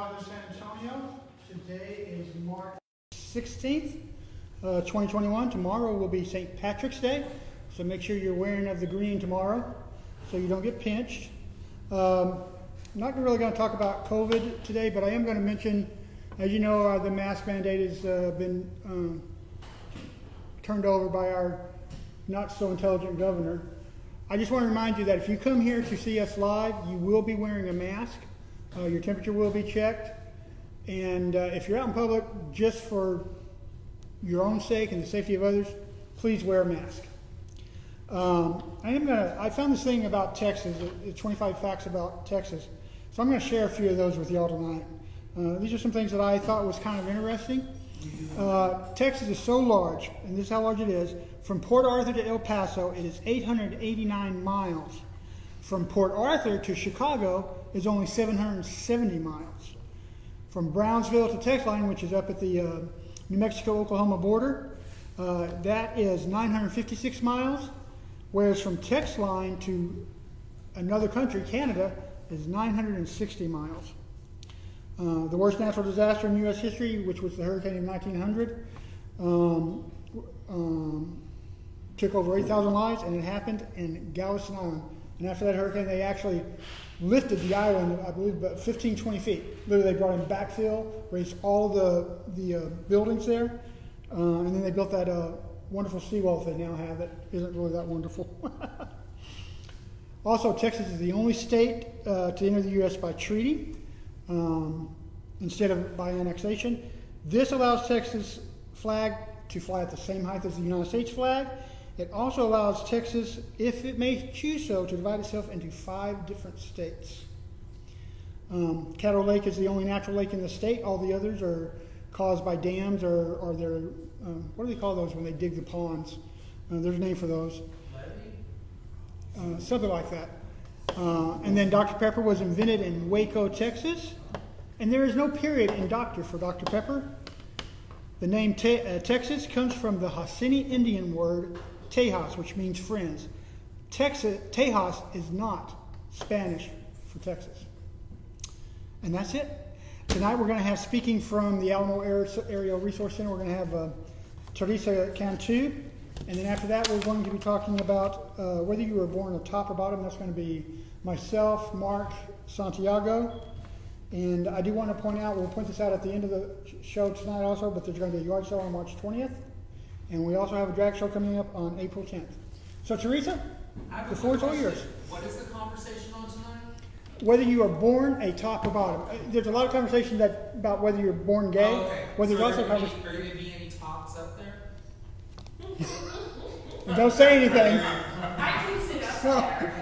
Chicago, San Antonio. Today is March 16th, 2021. Tomorrow will be St. Patrick's Day, so make sure you're wearing of the green tomorrow so you don't get pinched. I'm not really going to talk about COVID today, but I am going to mention, as you know, the mask mandate has been turned over by our not so intelligent governor. I just want to remind you that if you come here to see us live, you will be wearing a mask. Your temperature will be checked. And if you're out in public, just for your own sake and the safety of others, please wear a mask. I found this thing about Texas, 25 facts about Texas. So I'm going to share a few of those with y'all tonight. These are some things that I thought was kind of interesting. Texas is so large, and this is how large it is. From Port Arthur to El Paso, it is 889 miles. From Port Arthur to Chicago is only 770 miles. From Brownsville to Texline, which is up at the New Mexico-Oklahoma border, that is 956 miles, whereas from Texline to another country, Canada, is 960 miles. The worst natural disaster in U.S. history, which was the hurricane in 1900, took over 8,000 lives, and it happened in Galveston Island. And after that hurricane, they actually lifted the island, I believe, about 15, 20 feet. Literally, they brought in backfill, raised all the buildings there, and then they built that wonderful seawall that they now have that isn't really that wonderful. Also, Texas is the only state to enter the U.S. by treaty instead of by annexation. This allows Texas flag to fly at the same height as the United States flag. It also allows Texas, if it may choose so, to divide itself into 5 different states. Caddo Lake is the only natural lake in the state. All the others are caused by dams or they're, what do they call those when they dig the ponds? There's a name for those. Something like that. And then Dr. Pepper was invented in Waco, Texas. And there is no period in doctor for Dr. Pepper. The name Texas comes from the Hassini Indian word Tejas, which means friends. Tejas is not Spanish for Texas. And that's it. Tonight we're going to have, speaking from the Alamo Area Resource Center, we're going to have Theresa Cantu. And then after that, we're going to be talking about whether you were born a top or bottom. That's going to be myself, Marc, Santiago. And I do want to point out, we'll point this out at the end of the show tonight also, but there's going to be a yard sale on March 20th. And we also have a drag show coming up on April 10th. So Theresa, the floor is all yours. What is the conversation on tonight? Whether you are born a top or bottom. There's a lot of conversation about whether you're born gay. Oh, okay. Whether So there's also are there going to be any tops up there? Don't say anything. I can sit up there.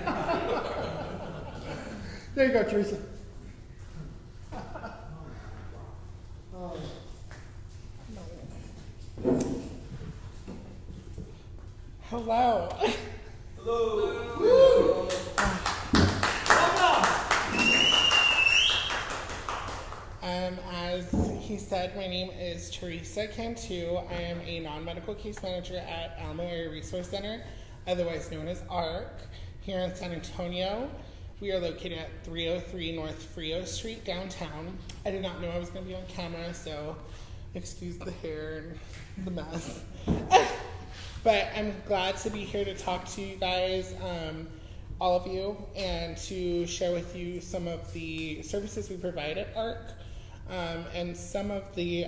There you go, Theresa. Hello. Hello. Woo. As he said, my name is Theresa Cantu. I am a non-medical case manager at Alamo Area Resource Center, otherwise known as AARC, here in San Antonio. We are located at 303 North Frio Street, downtown. I did not know I was going to be on camera, so excuse the hair and the mess. But I'm glad to be here to talk to you guys, all of you, and to share with you some of the services we provide at AARC, and some of the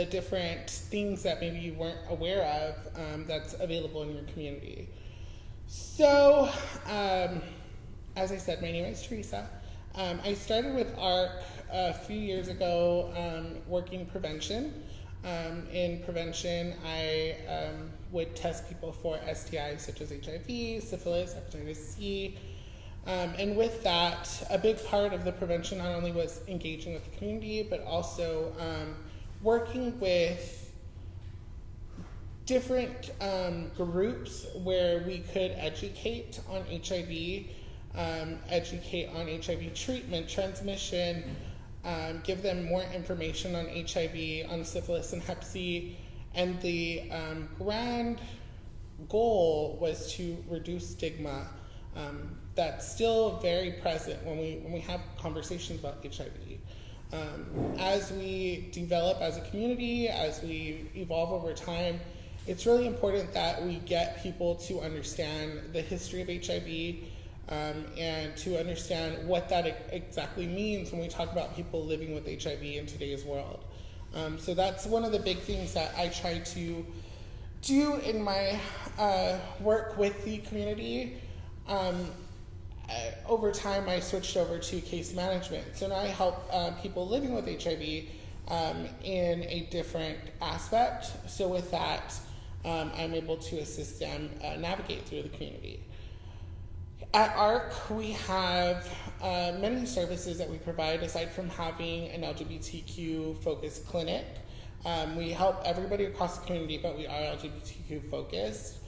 different things that maybe you weren't aware of that's available in your community. So, as I said, my name is Theresa. I started with AARC a few years ago working prevention. In prevention, I would test people for STIs such as HIV, syphilis, hepatitis C. And with that, a big part of the prevention not only was engaging with the community, but also working with different groups where we could educate on HIV, educate on HIV treatment, transmission, give them more information on HIV, on syphilis and hep C, and the grand goal was to reduce stigma that's still very present when we have conversations about HIV. As we develop as a community, as we evolve over time, it's really important that we get people to understand the history of HIV, and to understand what that exactly means when we talk about people living with HIV in today's world. So that's one of the big things that I try to do in my work with the community. Over time, I switched over to case management. So now I help people living with HIV in a different aspect. So with that, I'm able to assist them navigate through the community. At AARC, we have many services that we provide aside from having an LGBTQ focused clinic. We help everybody across the community, but we are LGBTQ focused.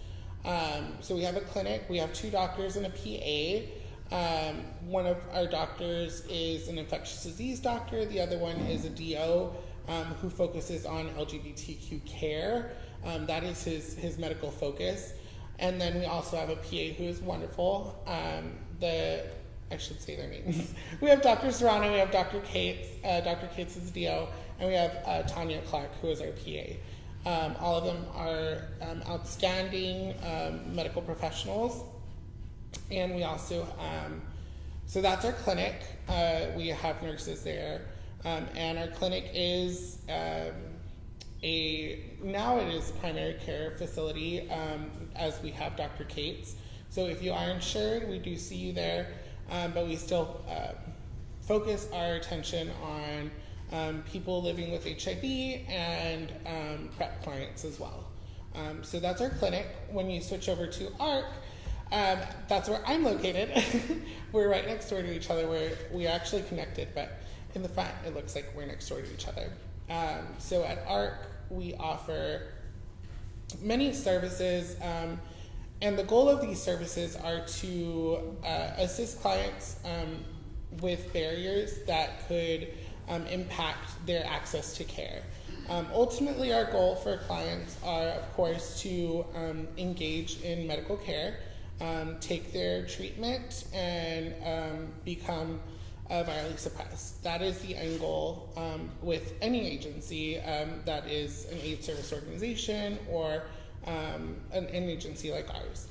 So we have a clinic, we have 2 doctors and a PA. One of our doctors is an infectious disease doctor, the other one is a DO who focuses on LGBTQ care. That is his medical focus. And then we also have a PA who is wonderful. I should say their names. We have Dr. Serrano, we have Dr. Cates. Dr. Cates is the DO, and we have Tanya Clark, who is our PA. All of them are outstanding medical professionals. And we also, so that's our clinic. We have nurses there. And our clinic is now it is primary care facility, as we have Dr. Cates. So if you are insured, we do see you there, but we still focus our attention on people living with HIV and PrEP clients as well. So that's our clinic. When you switch over to AARC, that's where I'm located. We're right next door to each other. We are actually connected, but in the front, it looks like we're next door to each other. So at AARC, we offer many services, and the goal of these services are to assist clients with barriers that could impact their access to care. Ultimately, our goal for clients are, of course, to engage in medical care, take their treatment, and become virally suppressed. That is the end goal with any agency that is an AIDS service organization or an agency like ours.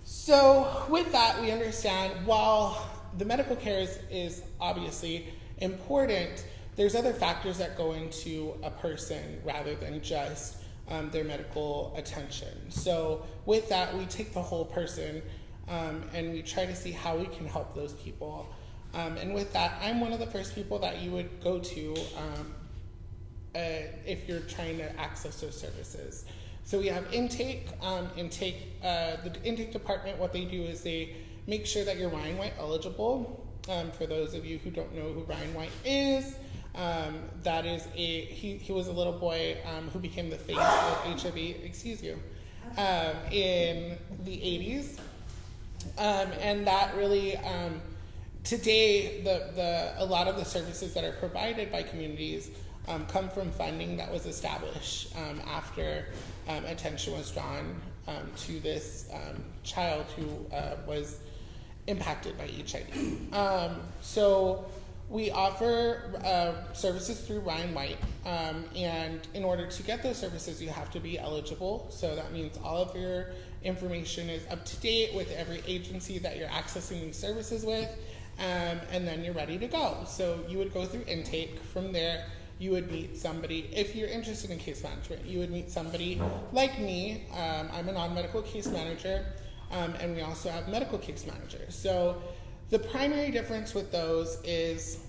So with that, we understand while the medical care is obviously important, there's other factors that go into a person rather than just their medical attention. So with that, we take the whole person and we try to see how we can help those people. And with that, I'm one of the first people that you would go to if you're trying to access those services. So we have intake. The intake department, what they do is they make sure that you're Ryan White eligible. For those of you who don't know who Ryan White is, that is he was a little boy who became the face of HIV, in the 80s. And that really, today, a lot of the services that are provided by communities come from funding that was established after attention was drawn to this child who was impacted by HIV. So we offer services through Ryan White, and in order to get those services, you have to be eligible. So that means all of your information is up to date with every agency that you're accessing these services with, and then you're ready to go. So you would go through intake. From there, you would meet somebody. If you're interested in case management, you would meet somebody like me. I'm a non-medical case manager, and we also have medical case managers. So the primary difference with those is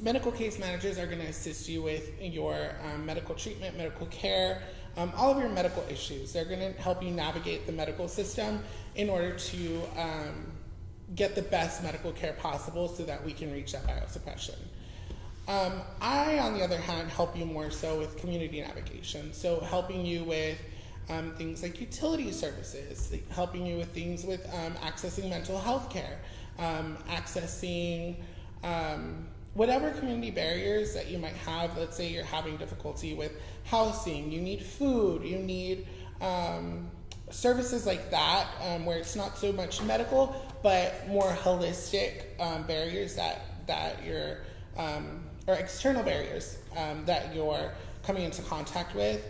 medical case managers are going to assist you with your medical treatment, medical care, all of your medical issues. They're going to help you navigate the medical system in order to get the best medical care possible so that we can reach that biosuppression. I, on the other hand, help you more so with community navigation. So helping you with things like utility services, helping you with things with accessing mental health care, accessing whatever community barriers that you might have. Let's say you're having difficulty with housing, you need food, you need services like that, where it's not so much medical, but more holistic barriers that you're, or external barriers that you're coming into contact with,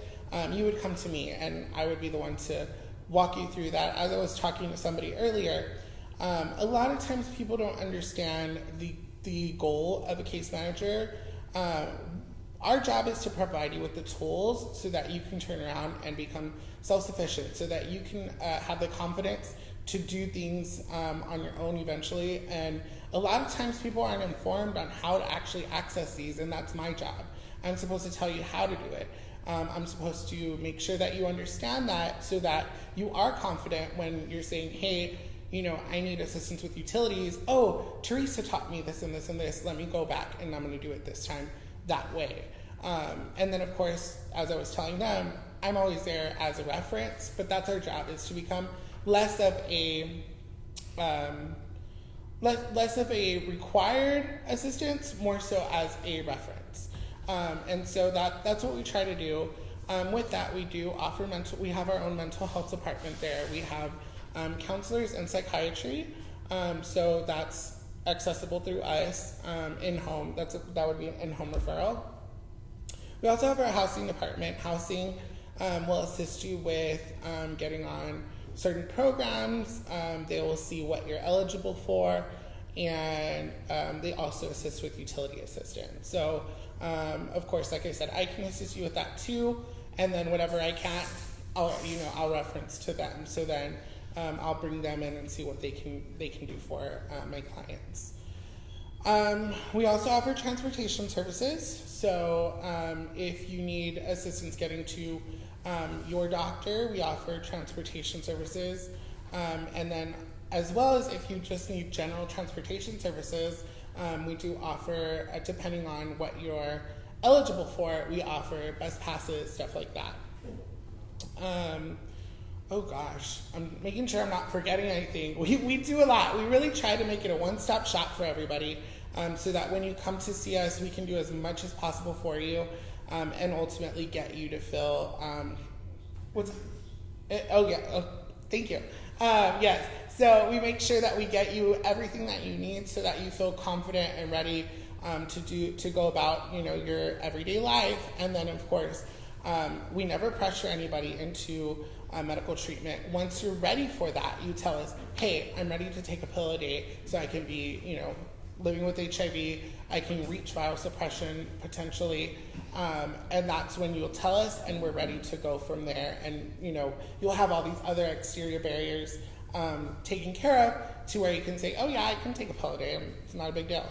you would come to me, and I would be the one to walk you through that. As I was talking to somebody earlier, a lot of times people don't understand the goal of a case manager. Our job is to provide you with the tools so that you can turn around and become self-sufficient, so that you can have the confidence to do things on your own eventually. And a lot of times people aren't informed on how to actually access these, and that's my job. I'm supposed to tell you how to do it. I'm supposed to make sure that you understand that, so that you are confident when you're saying, hey, you know, I need assistance with utilities. Oh, Theresa taught me this and this and this. Let me go back and I'm going to do it this time that way. And then, of course, as I was telling them, I'm always there as a reference, but that's our job, is to become less of a required assistance, more so as a reference. And so that's what we try to do. With that, we do offer we have our own mental health department there. We have counselors and psychiatry, so that's accessible through us in-home. That would be an in-home referral. We also have our housing department. Housing will assist you with getting on certain programs. They will see what you're eligible for, and they also assist with utility assistance. So, of course, like I said, I can assist you with that too, and then whatever I can't, I'll reference to them. So then I'll bring them in and see what they can do for my clients. We also offer transportation services. So if you need assistance getting to your doctor, we offer transportation services. And then as well as if you just need general transportation services, we do offer, depending on what you're eligible for, we offer bus passes, stuff like that. Oh gosh, I'm making sure I'm not forgetting anything. We do a lot. We really try to make it a one-stop shop for everybody, so that when you come to see us, we can do as much as possible for you, and ultimately get you to feel, thank you. Yes, so we make sure that we get you everything that you need so that you feel confident and ready to go about, your everyday life. And then, of course, we never pressure anybody into medical treatment. Once you're ready for that, you tell us, hey, I'm ready to take a pill a day so I can be, living with HIV, I can reach viral suppression potentially, and that's when you'll tell us, and we're ready to go from there. And you'll have all these other exterior barriers taken care of, to where you can say, oh yeah, I can take a pill a day, and it's not a big deal.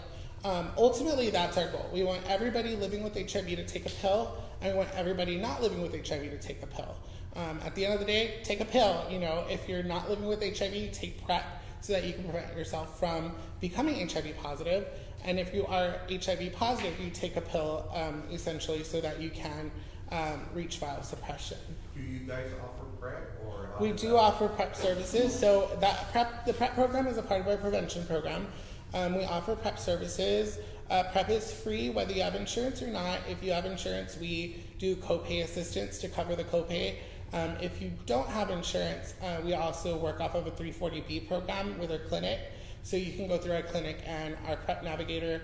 Ultimately, that's our goal. We want everybody living with HIV to take a pill, and we want everybody not living with HIV to take a pill. At the end of the day, take a pill. If you're not living with HIV, take PrEP, so that you can prevent yourself from becoming HIV positive. And if you are HIV positive, you take a pill, essentially, so that you can reach viral suppression. Do you guys offer PrEP? Or we do offer PrEP services. So the PrEP program is a part of our prevention program. We offer PrEP services. PrEP is free whether you have insurance or not. If you have insurance, we do copay assistance to cover the copay. If you don't have insurance, we also work off of a 340B program with our clinic. So you can go through our clinic, and our PrEP navigator,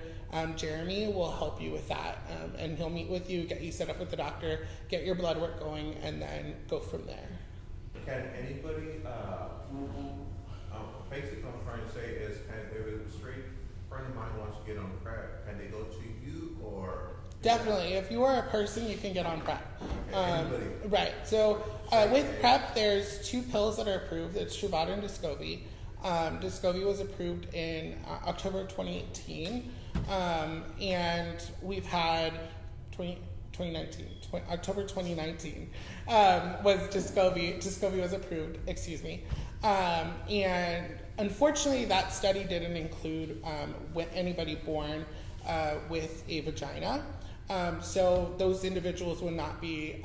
Jeremy, will help you with that. And he'll meet with you, get you set up with the doctor, get your blood work going, and then go from there. Can anybody, basically what I'm trying to say is, if a straight friend of mine wants to get on PrEP, can they go to you, or? Definitely. If you are a person, you can get on PrEP. Anybody? Right. So with PrEP, there's two pills that are approved. It's Truvada and Descovy. Descovy was approved in October 2018, and we've had October 2019 was Descovy. Descovy was approved, excuse me. And unfortunately, that study didn't include anybody born with a vagina. So those individuals will not be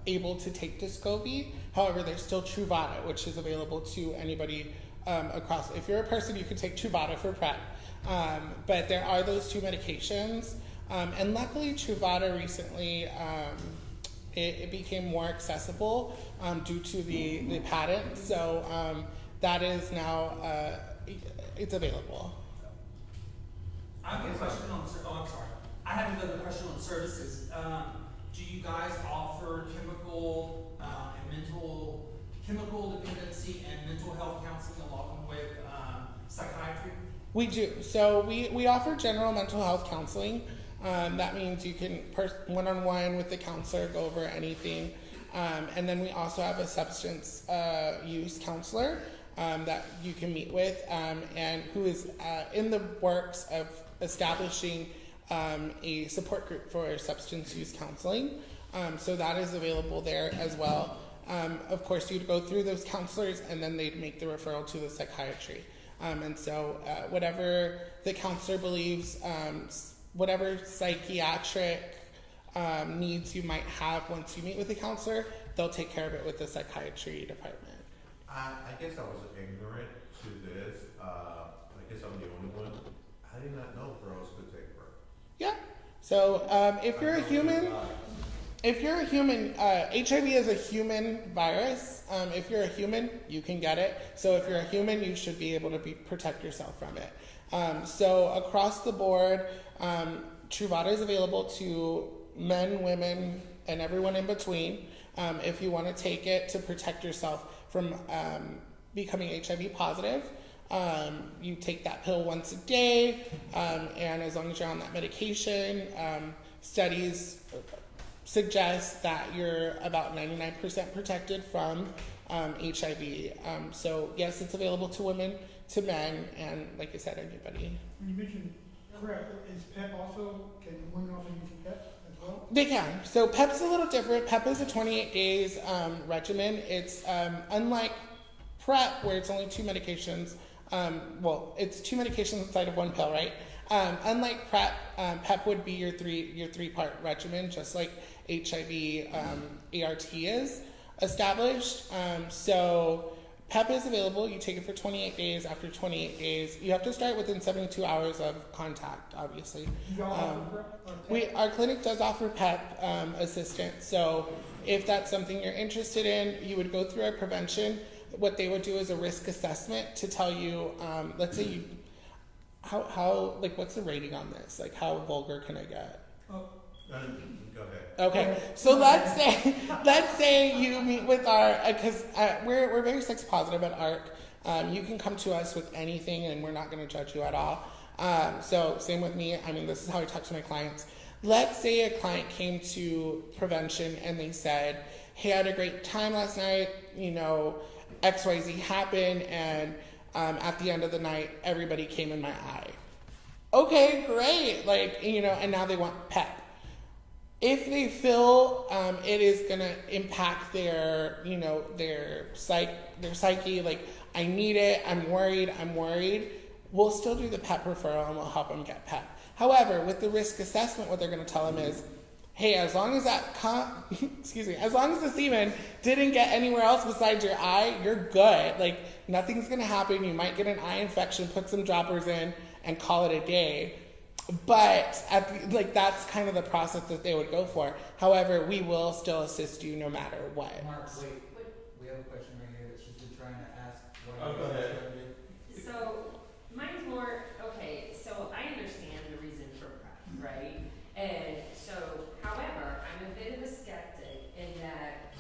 able to take Descovy. However, there's still Truvada, which is available to anybody across. If you're a person, you can take Truvada for PrEP. But there are those two medications. And luckily, Truvada recently it became more accessible due to the patent. So that is now it's available. I have a question on, oh, I'm sorry. I have another question on services. Do you guys offer chemical dependency and mental health counseling along with psychiatry? We do. So we offer general mental health counseling. That means you can one-on-one with the counselor go over anything. And then we also have a substance use counselor that you can meet with and who is in the works of establishing a support group for substance use counseling. So that is available there as well. Of course, you'd go through those counselors and then they'd make the referral to the psychiatry. And so whatever the counselor believes, whatever psychiatric needs you might have once you meet with the counselor, they'll take care of it with the psychiatry department. I guess I was ignorant to this. I guess I'm the only one. I did not know girls could take birth. Yeah. So if you're a human, HIV is a human virus. If you're a human, you can get it. So if you're a human, you should be able to protect yourself from it. So across the board, Truvada is available to men, women, and everyone in between. If you want to take it to protect yourself from becoming HIV positive, you take that pill once a day, and as long as you're on that medication, studies suggest that you're about 99% protected from HIV. So yes, it's available to women, to men, and like I said, anybody. You mentioned PrEP. Is PEP also, can women also use PEP as well? They can. So PEP's a little different. PEP is a 28 days regimen. It's unlike PrEP, where it's only 2 medications. Well, it's 2 medications inside of 1 pill, right? Unlike PrEP, PEP would be your 3-part regimen, just like HIV ART is established. So PEP is available. You take it for 28 days. After 28 days, you have to start within 72 hours of contact, obviously. Our clinic does offer PEP assistance. So if that's something you're interested in, you would go through our prevention. What they would do is a risk assessment to tell you, let's say you, how like, what's the rating on this? Like, how vulgar can I get? Go ahead. Okay, so let's say you meet with our, because we're very sex positive at AARC. You can come to us with anything, and we're not going to judge you at all. So same with me. I mean, this is how I talk to my clients. Let's say a client came to prevention and they said, "Hey, I had a great time last night. You know, XYZ happened, and at the end of the night, everybody came in my eye." Okay, great. Like, you know, and now they want PEP. If they feel it is going to impact their, you know, their psyche, like, I need it, I'm worried, we'll still do the PEP referral and we'll help them get PEP. However, with the risk assessment, what they're going to tell them is, hey, as long as as long as the semen didn't get anywhere else besides your eye, you're good. Like, nothing's going to happen. You might get an eye infection, put some droppers in, and call it a day. But that's kind of the process that they would go for. However, we will still assist you no matter what. Marc, wait. We have a question right here that she's been trying to ask. Go ahead. So, mine's more, okay, so I understand the reason for PrEP, right? And so, however, I'm a bit of a skeptic in that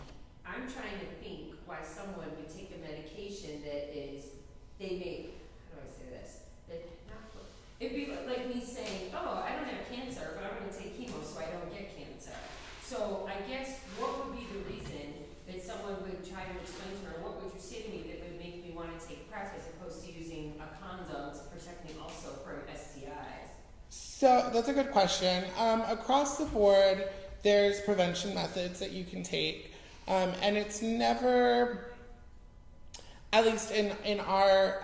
I'm trying to think why someone would take a medication that is, they make, how do I say this? It'd be like me saying, oh, I don't have cancer, but I'm going to take chemo so I don't get cancer. So I guess what would be the reason that someone would try to explain to her, what would you say to me that would make me want to take PrEP as opposed to using a condom to protect me also from STIs? So that's a good question. Across the board, there's prevention methods that you can take. And it's never, at least in our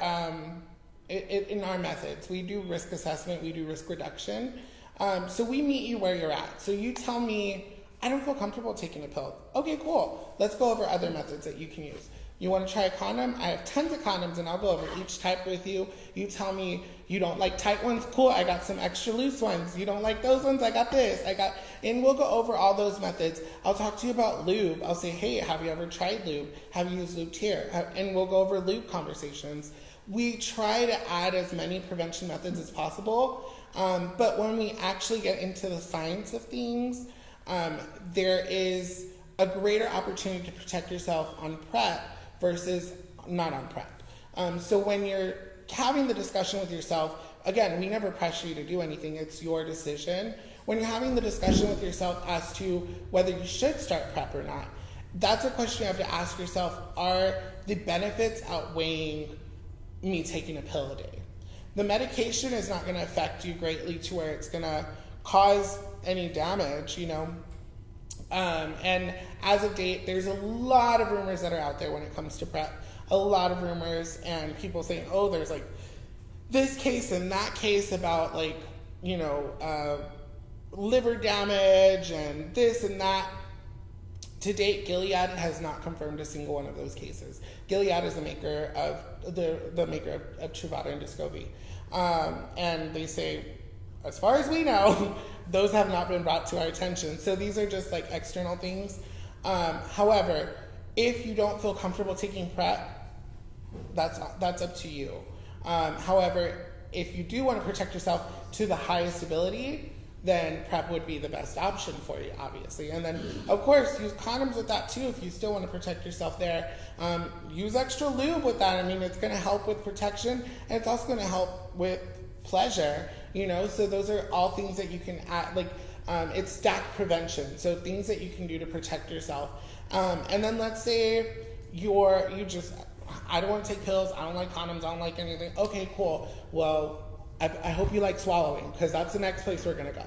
methods, we do risk assessment, we do risk reduction. So we meet you where you're at. So you tell me, I don't feel comfortable taking a pill. Okay, cool. Let's go over other methods that you can use. You want to try a condom? I have tons of condoms, and I'll go over each type with you. You tell me you don't like tight ones, cool, I got some extra loose ones. You don't like those ones, I got this. And we'll go over all those methods. I'll talk to you about lube. I'll say, hey, have you ever tried lube? Have you used lube here? And we'll go over lube conversations. We try to add as many prevention methods as possible, but when we actually get into the science of things, there is a greater opportunity to protect yourself on PrEP versus not on PrEP. So when you're having the discussion with yourself, again, we never pressure you to do anything, it's your decision. When you're having the discussion with yourself as to whether you should start PrEP or not, that's a question you have to ask yourself, are the benefits outweighing me taking a pill a day? The medication is not going to affect you greatly to where it's going to cause any damage, you know. And as of date, there's a lot of rumors that are out there when it comes to PrEP. A lot of rumors and people saying, oh, there's like this case and that case about like, you know, liver damage and this and that. To date, Gilead has not confirmed a single one of those cases. Gilead is the maker of the maker of Truvada and Descovy, and they say, as far as we know, those have not been brought to our attention. So these are just like external things. However, if you don't feel comfortable taking PrEP, that's up to you. However, if you do want to protect yourself to the highest ability, then PrEP would be the best option for you, obviously. And then, of course, use condoms with that too if you still want to protect yourself there. Use extra lube with that. I mean, it's going to help with protection, and it's also going to help with pleasure, you know? So those are all things that you can add, like, it's stacked prevention. So things that you can do to protect yourself. And then let's say I don't want to take pills, I don't like condoms, I don't like anything. Okay, cool. Well, I hope you like swallowing, because that's the next place we're going to go.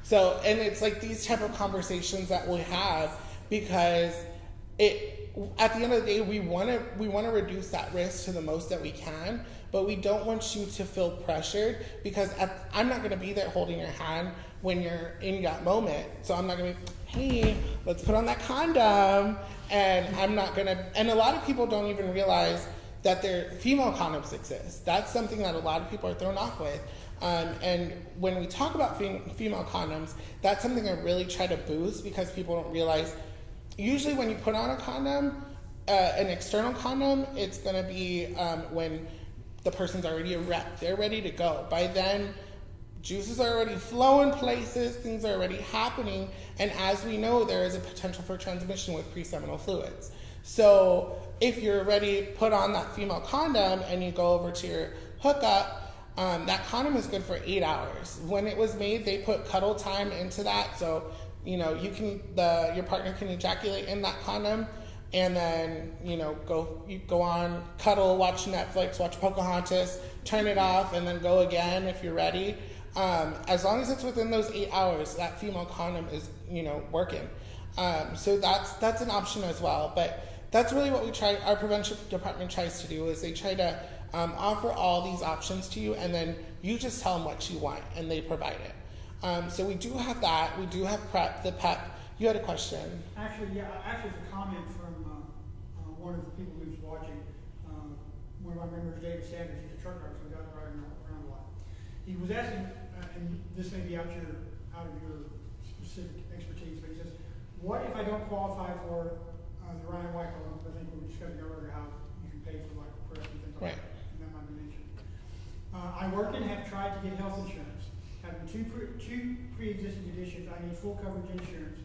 So, and it's like these type of conversations that we have, because at the end of the day, we want to reduce that risk to the most that we can, but we don't want you to feel pressured, because I'm not going to be there holding your hand when you're in that moment. So I'm not going to be, hey, let's put on that condom. And I'm not going to, and a lot of people don't even realize that their female condoms exist. That's something that a lot of people are thrown off with. And when we talk about female condoms, that's something I really try to boost, because people don't realize, usually when you put on a condom, an external condom, it's gonna be when the person's already a rep, they're ready to go. By then, juices are already flowing places, things are already happening, and as we know, there is a potential for transmission with pre-seminal fluids. So if you're ready to put on that female condom and you go over to your hookup, that condom is good for 8 hours. When it was made, they put cuddle time into that, so you know your partner can ejaculate in that condom, and then you go on, cuddle, watch Netflix, watch Pocahontas, turn it off, and then go again if you're ready. As long as it's within those 8 hours, that female condom is working. So that's an option as well. But that's really what our prevention department tries to do, is they try to offer all these options to you, and then you just tell them what you want, and they provide it. So we do have that. We do have PrEP, the PEP. You had a question. Actually, it's a comment from one of the people who's watching. One of my members, David Sanders, he's a truck driver, so we got driving around a lot. He was asking, and this may be out of your specific expertise, but he says, what if I don't qualify for the Ryan White program? I think we were discussing earlier how you can pay for like PrEP and things like Right. that. And that might be mentioned. I work and have tried to get health insurance. Having two pre-existing conditions, I need full coverage insurance.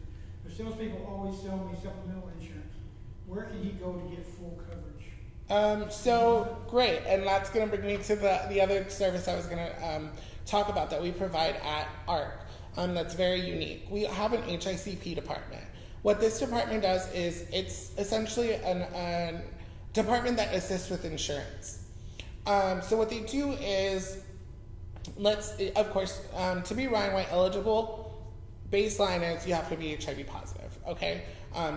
The salespeople always sell me supplemental insurance. Where can he go to get full coverage? So great, and that's going to bring me to the other service I was going to talk about that we provide at AARC. That's very unique. We have an HICP department. What this department does is it's essentially a department that assists with insurance. So what they do is, of course, to be Ryan White eligible, baseline is you have to be HIV positive. Okay,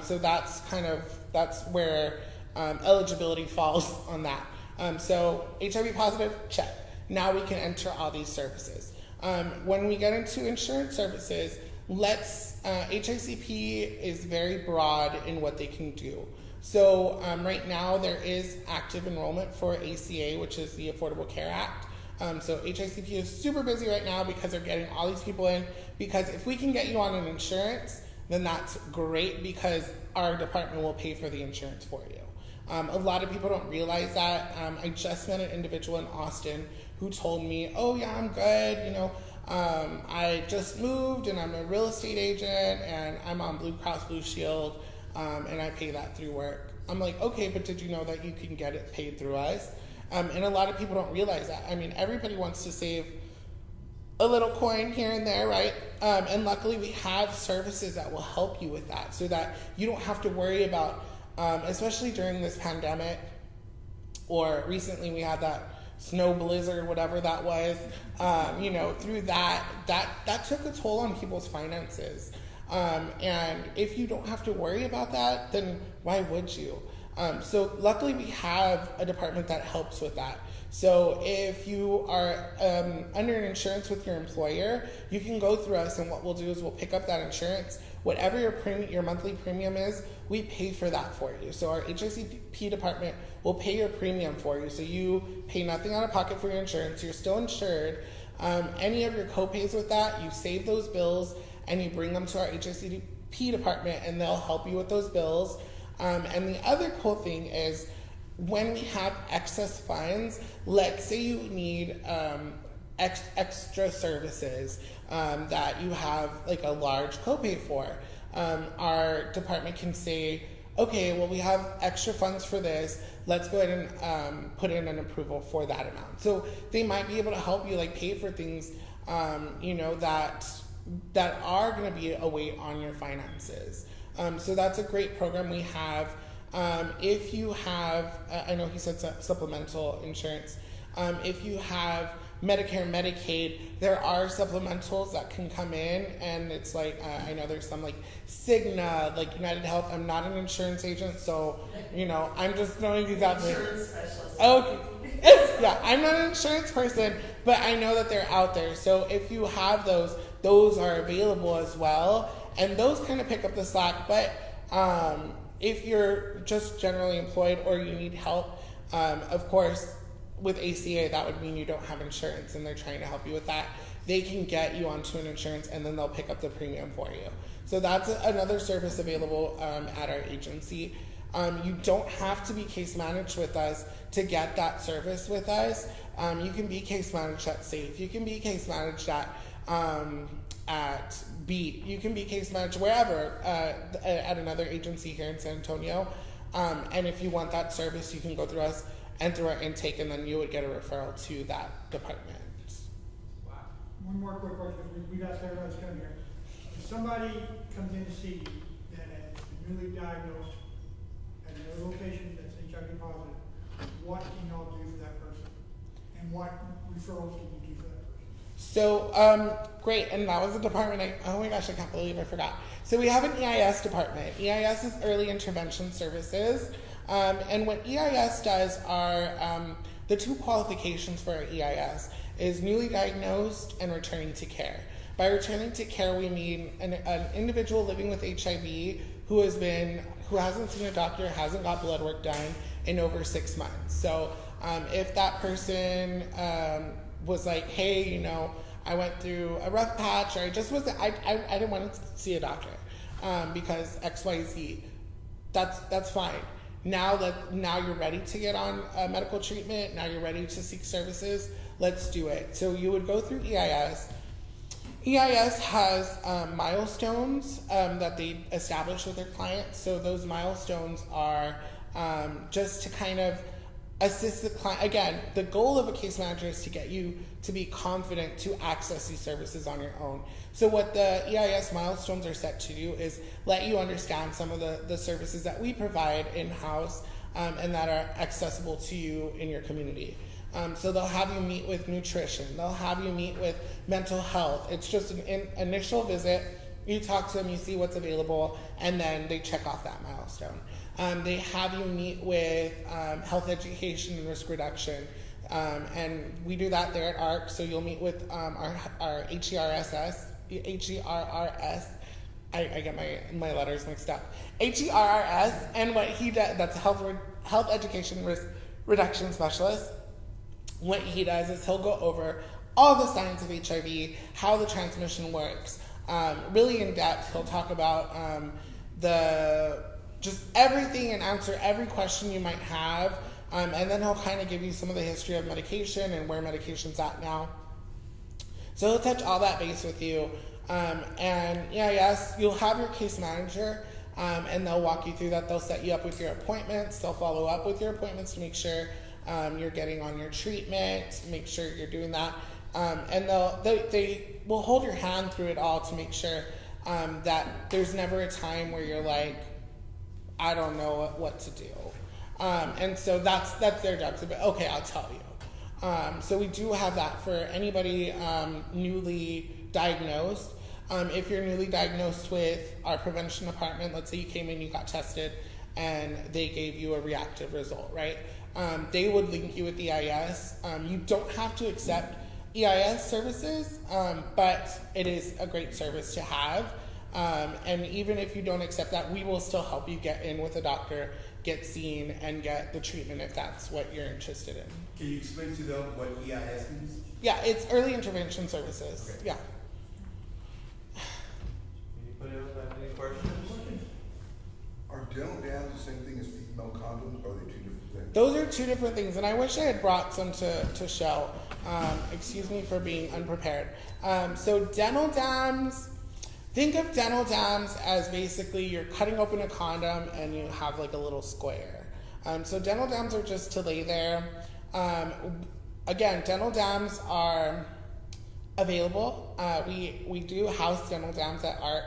so that's where eligibility falls on that. So HIV positive, check. Now we can enter all these services. When we get into insurance services, HICP is very broad in what they can do. So right now there is active enrollment for ACA, which is the Affordable Care Act. So HICP is super busy right now because they're getting all these people in, because if we can get you on an insurance, then that's great because our department will pay for the insurance for you. A lot of people don't realize that. I just met an individual in Austin who told me, oh yeah, I'm good, you know, I just moved and I'm a real estate agent and I'm on Blue Cross Blue Shield, and I pay that through work. I'm like, okay, but did you know that you can get it paid through us? And a lot of people don't realize that. I mean, everybody wants to save a little coin here and there, right? And luckily we have services that will help you with that so that you don't have to worry about, especially during this pandemic, or recently we had that snow blizzard, whatever that was, you know, through that took a toll on people's finances. And if you don't have to worry about that, then why would you? So luckily we have a department that helps with that. So if you are under an insurance with your employer, you can go through us, and what we'll do is we'll pick up that insurance. Whatever your monthly premium is, we pay for that for you. So our HICP department will pay your premium for you. So you pay nothing out of pocket for your insurance. You're still insured. Any of your co-pays with that, you save those bills and you bring them to our HICP department, and they'll help you with those bills. And the other cool thing is, when we have excess funds, let's say you need extra services that you have like a large copay for, our department can say, okay, well, we have extra funds for this, let's go ahead and put in an approval for that amount. So they might be able to help you like pay for things, you know, that are going to be a weight on your finances. So that's a great program we have. If you have, I know he said supplemental insurance. If you have Medicare, Medicaid, there are supplementals that can come in, and it's like, I know there's some like Cigna, like United Health. I'm not an insurance agent, so, you know, I'm just throwing these out there. Insurance specialist. Okay. Yeah, I'm not an insurance person, but I know that they're out there. So if you have those are available as well, and those kind of pick up the slack. But if you're just generally employed or you need help, of course, with ACA, that would mean you don't have insurance and they're trying to help you with that. They can get you onto an insurance, and then they'll pick up the premium for you. So that's another service available at our agency. You don't have to be case managed with us to get that service with us. You can be case managed at SAFE. You can be case managed at Beat. You can be case managed wherever at another agency here in San Antonio. And if you want that service, you can go through us and through our intake, and then you would get a referral to that department. Wow. One more quick question, we've asked everybody to come here. If somebody comes in to see you that is newly diagnosed at another location that's HIV positive, what can y'all do for that person? And what referrals can you do for that person? So, great, and that was the department, oh my gosh, I can't believe I forgot. So we have an EIS department. EIS is Early Intervention Services. And what EIS does are, the two qualifications for our EIS is newly diagnosed and returning to care. By returning to care, we mean an individual living with HIV who hasn't seen a doctor, hasn't got blood work done in over 6 months. So if that person was like, hey, you know, I went through a rough patch, or I didn't want to see a doctor because XYZ, that's fine. Now you're ready to get on medical treatment, now you're ready to seek services, let's do it. So you would go through EIS. EIS has milestones that they establish with their clients. So those milestones are just to kind of assist the client. Again, the goal of a case manager is to get you to be confident to access these services on your own. So what the EIS milestones are set to do is let you understand some of the services that we provide in-house and that are accessible to you in your community. So they'll have you meet with nutrition, they'll have you meet with mental health. It's just an initial visit, you talk to them, you see what's available, and then they check off that milestone. They have you meet with health education and risk reduction. And we do that there at AARC. So you'll meet with our HERRS I get my letters mixed up. HERRS, and what he does, that's a health education risk reduction specialist. What he does is he'll go over all the signs of HIV, how the transmission works, really in depth. He'll talk about just everything and answer every question you might have, and then he'll kind of give you some of the history of medication and where medication's at now. So he'll touch all that base with you. Yes, you'll have your case manager, and they'll walk you through that. They'll set you up with your appointments. They'll follow up with your appointments to make sure you're getting on your treatment, make sure you're doing that. And they will hold your hand through it all to make sure that there's never a time where you're like, I don't know what to do. And so that's their job. So, okay, I'll tell you. So we do have that for anybody newly diagnosed. If you're newly diagnosed with our prevention department, let's say you came in, you got tested, and they gave you a reactive result, right? They would link you with EIS. You don't have to accept EIS services, but it is a great service to have. And even if you don't accept that, we will still help you get in with a doctor, get seen, and get the treatment if that's what you're interested in. Can you explain to them what EIS means? Yeah, it's early intervention services. Okay. Yeah. Anybody else have any questions? Are dental dams the same thing as female condoms, or are they two different things? Those are two different things, and I wish I had brought some to show. Excuse me for being unprepared. So dental dams, think of dental dams as basically you're cutting open a condom and you have like a little square. So dental dams are just to lay there. Again, dental dams are available. We do house dental dams at AARC.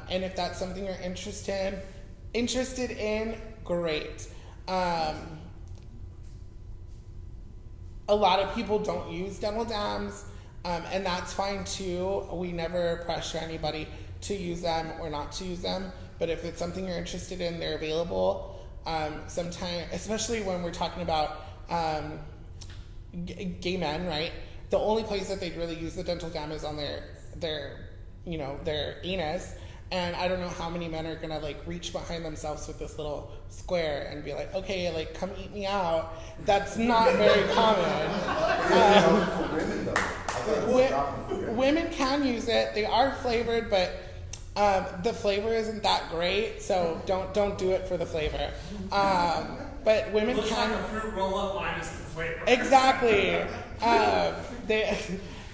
And if that's something you're interested in, great. A lot of people don't use dental dams, and that's fine too. We never pressure anybody to use them or not to use them, but if it's something you're interested in, they're available. Sometimes, especially when we're talking about gay men, right? The only place that they'd really use the dental dam is on their anus. And I don't know how many men are gonna like reach behind themselves with this little square and be like, okay, like come eat me out. That's not very common. Women can use it. They are flavored, but the flavor isn't that great. So don't do it for the flavor. But women Looks can. like a fruit roll up minus the flavor. Exactly.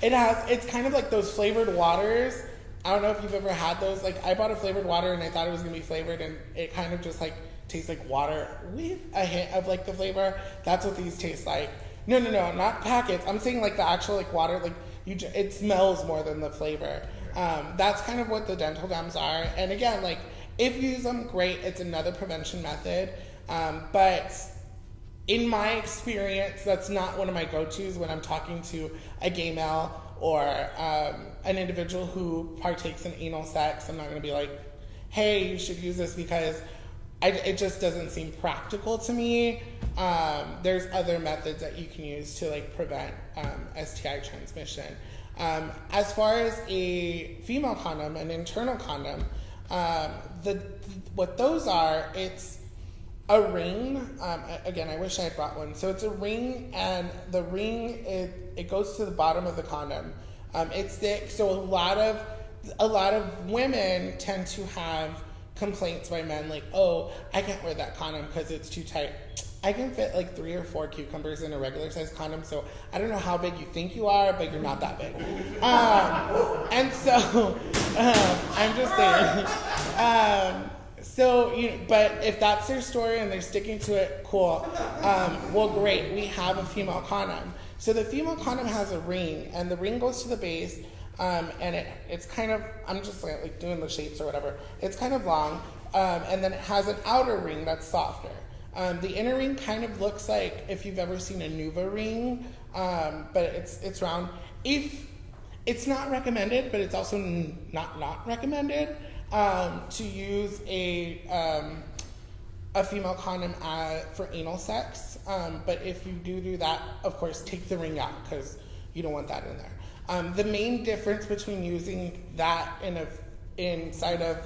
It's kind of like those flavored waters. I don't know if you've ever had those. Like I bought a flavored water and I thought it was gonna be flavored, and it kind of just like tastes like water with a hint of like the flavor. That's what these taste like. No, not packets. I'm saying like the actual like water. Like it smells more than the flavor. That's kind of what the dental dams are. And again, like if you use them, great. It's another prevention method. But in my experience, that's not one of my go-tos when I'm talking to a gay male or an individual who partakes in anal sex. I'm not going to be like, hey, you should use this, because it just doesn't seem practical to me. There's other methods that you can use to like prevent STI transmission. As far as a female condom, an internal condom, what those are, it's a ring. Again, I wish I had brought one. So it's a ring, and the ring it goes to the bottom of the condom. It's thick, so a lot of women tend to have complaints by men like, "Oh, I can't wear that condom because it's too tight." I can fit like 3 or 4 cucumbers in a regular size condom, so I don't know how big you think you are, but you're not that big. And so I'm just saying. But if that's their story and they're sticking to it, cool. Well, great. We have a female condom. So the female condom has a ring, and the ring goes to the base, and it's kind of, I'm just like doing the shapes or whatever. It's kind of long, and then it has an outer ring that's softer. The inner ring kind of looks like if you've ever seen a Nuva ring, but it's round. If it's not recommended, but it's also not recommended to use a female condom for anal sex. But if you do that, of course, take the ring out because you don't want that in there. The main difference between using that in inside of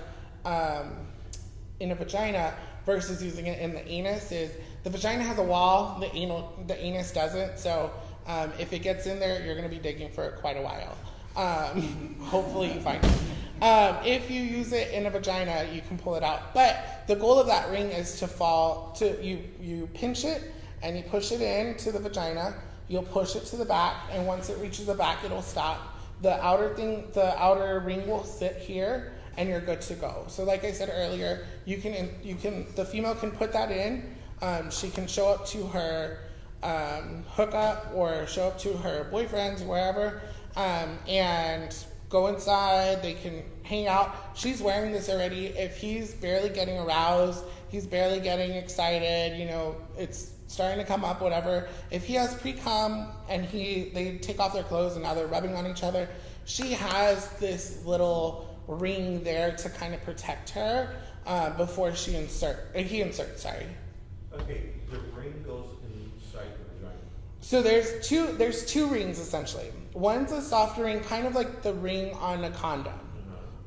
in a vagina versus using it in the anus is the vagina has a wall, the anus doesn't. So if it gets in there, you're going to be digging for it quite a while. Hopefully you find it. If you use it in a vagina, you can pull it out. But the goal of that ring is you pinch it and you push it into the vagina. You'll push it to the back, and once it reaches the back, it'll stop. The outer ring will sit here, and you're good to go. So like I said earlier, the female can put that in. She can show up to her hookup or show up to her boyfriends, wherever, and go inside. They can hang out. She's wearing this already. If he's barely getting aroused, he's barely getting excited, it's starting to come up, whatever. If he has pre-cum and they take off their clothes and now they're rubbing on each other, she has this little ring there to kind of protect her before he inserts, sorry. Okay, the ring goes inside the vagina. So there's two rings essentially. One's a soft ring, kind of like the ring on a condom.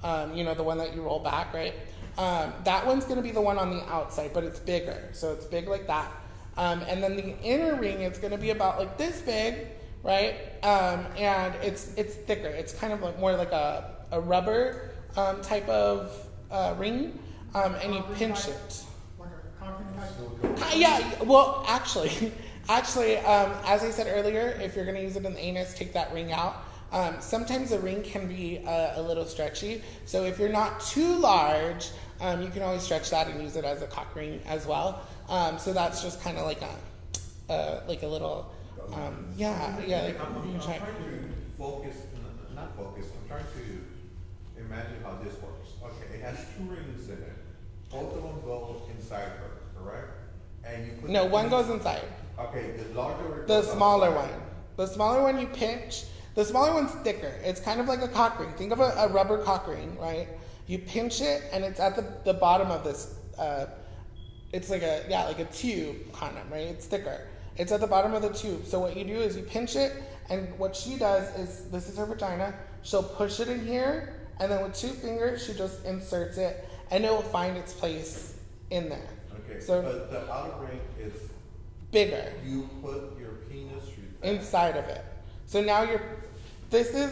The one that you roll back, right? That one's going to be the one on the outside, but it's bigger. So it's big like that. And then the inner ring is going to be about like this big, right? And it's thicker. It's kind of like more like a rubber type of ring, and you pinch it. Like a concrete type? Yeah. Well, actually, as I said earlier, if you're going to use it in the anus, take that ring out. Sometimes the ring can be a little stretchy. So if you're not too large, you can always stretch that and use it as a cock ring as well. So that's just kind of like a little, Like I'm trying to focus, not focus, I'm trying to imagine how this works. Okay, it has two rings in it. Both of them go inside her, correct? And you put No, one goes inside. Okay, the larger The smaller one. The smaller one you pinch. The smaller one's thicker. It's kind of like a cock ring. Think of a rubber cock ring, right? You pinch it, and it's at the bottom of this. It's like a tube condom, right? It's thicker. It's at the bottom of the tube. So what you do is you pinch it, and what she does is, this is her vagina. She'll push it in here, and then with 2 fingers, she just inserts it, and it will find its place in there. Okay, So but the outer ring is bigger. you put your penis Inside of it. So now this is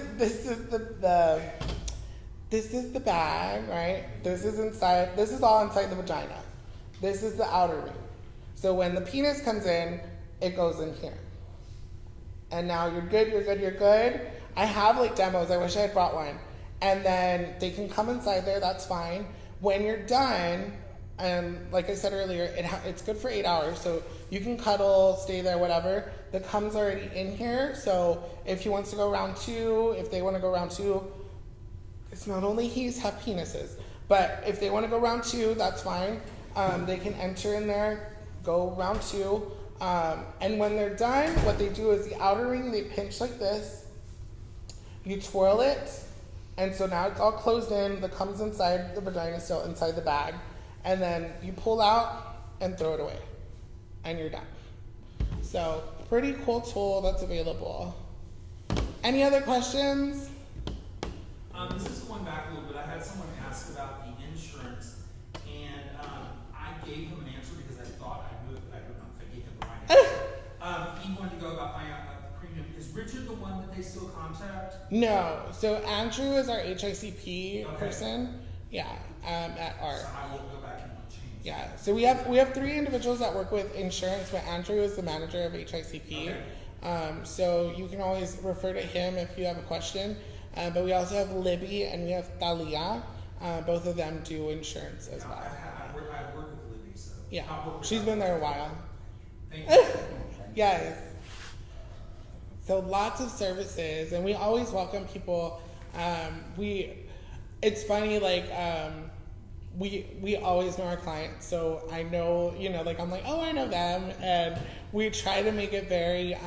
the bag, right? This is all inside the vagina. This is the outer ring. So when the penis comes in, it goes in here. And now you're good. I have like demos. I wish I had brought one. And then they can come inside there, that's fine. When you're done, and like I said earlier, it's good for 8 hours. So you can cuddle, stay there, whatever. The cum's already in here. So if he wants to go round 2, if they want to go round 2, it's not only he's have penises, but if they want to go round 2, that's fine. They can enter in there, go round 2. And when they're done, what they do is the outer ring, they pinch like this. You twirl it. And so now it's all closed in. The cum's inside the vagina, still inside the bag. And then you pull out and throw it away. And you're done. So, pretty cool tool that's available. Any other questions? This is going back a little bit. I had someone ask about the insurance, and I gave him an answer because I thought I knew it, but I don't know if I gave him the right answer. He wanted to go about finding out the premium. Is Richard the one that they still contact? No. So Andrew is our HICP person. Yeah, at AARC. So I will go back and change. Yeah. So we have 3 individuals that work with insurance, but Andrew is the manager of HICP. Okay. So you can always refer to him if you have a question. But we also have Libby and we have Thalia. Both of them do insurance as well. I've worked with Libby, so. Yeah. I'll work with She's her. been there a while. Thank you. Yes. So lots of services, and we always welcome people. It's funny, like, we always know our clients, so I know, I'm like, oh, I know them, and we try to make it very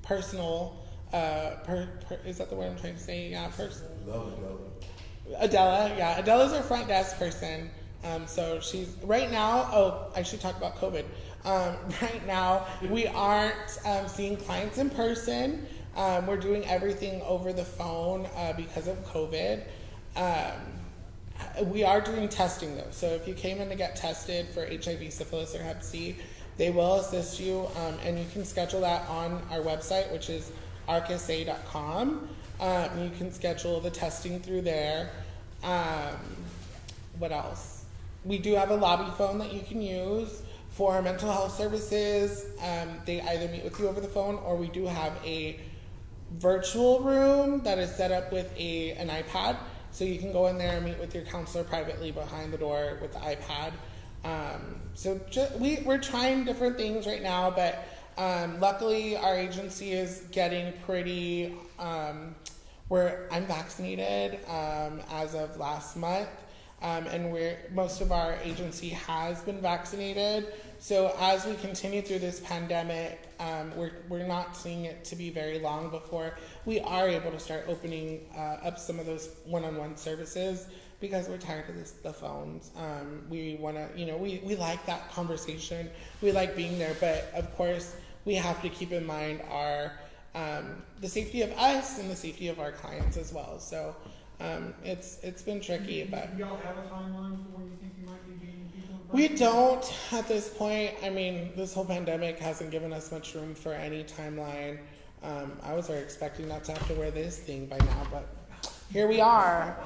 personal. Is that the word I'm trying to say? Yeah, personal. Love Adela, yeah. Adela's our front desk person. So she's, right now, I should talk about COVID. Right now, we aren't seeing clients in person. We're doing everything over the phone because of COVID. We are doing testing though. So if you came in to get tested for HIV, syphilis, or Hep C, they will assist you, and you can schedule that on our website, which is arcsa.com. You can schedule the testing through there. What else? We do have a lobby phone that you can use for mental health services. They either meet with you over the phone, or we do have a virtual room that is set up with an iPad. So you can go in there and meet with your counselor privately behind the door with the iPad. We're trying different things right now, but luckily our agency is getting pretty, I'm vaccinated as of last month, and most of our agency has been vaccinated. So as we continue through this pandemic, we're not seeing it to be very long before we are able to start opening up some of those one-on-one services, because we're tired of the phones. We want to, we like that conversation. We like being there, but of course we have to keep in mind the safety of us and the safety of our clients as well. So it's been tricky, but Do y'all have a timeline for when you think you might be meeting people in person? we don't at this point. I mean, this whole pandemic hasn't given us much room for any timeline. I was already expecting not to have to wear this thing by now, but here we are.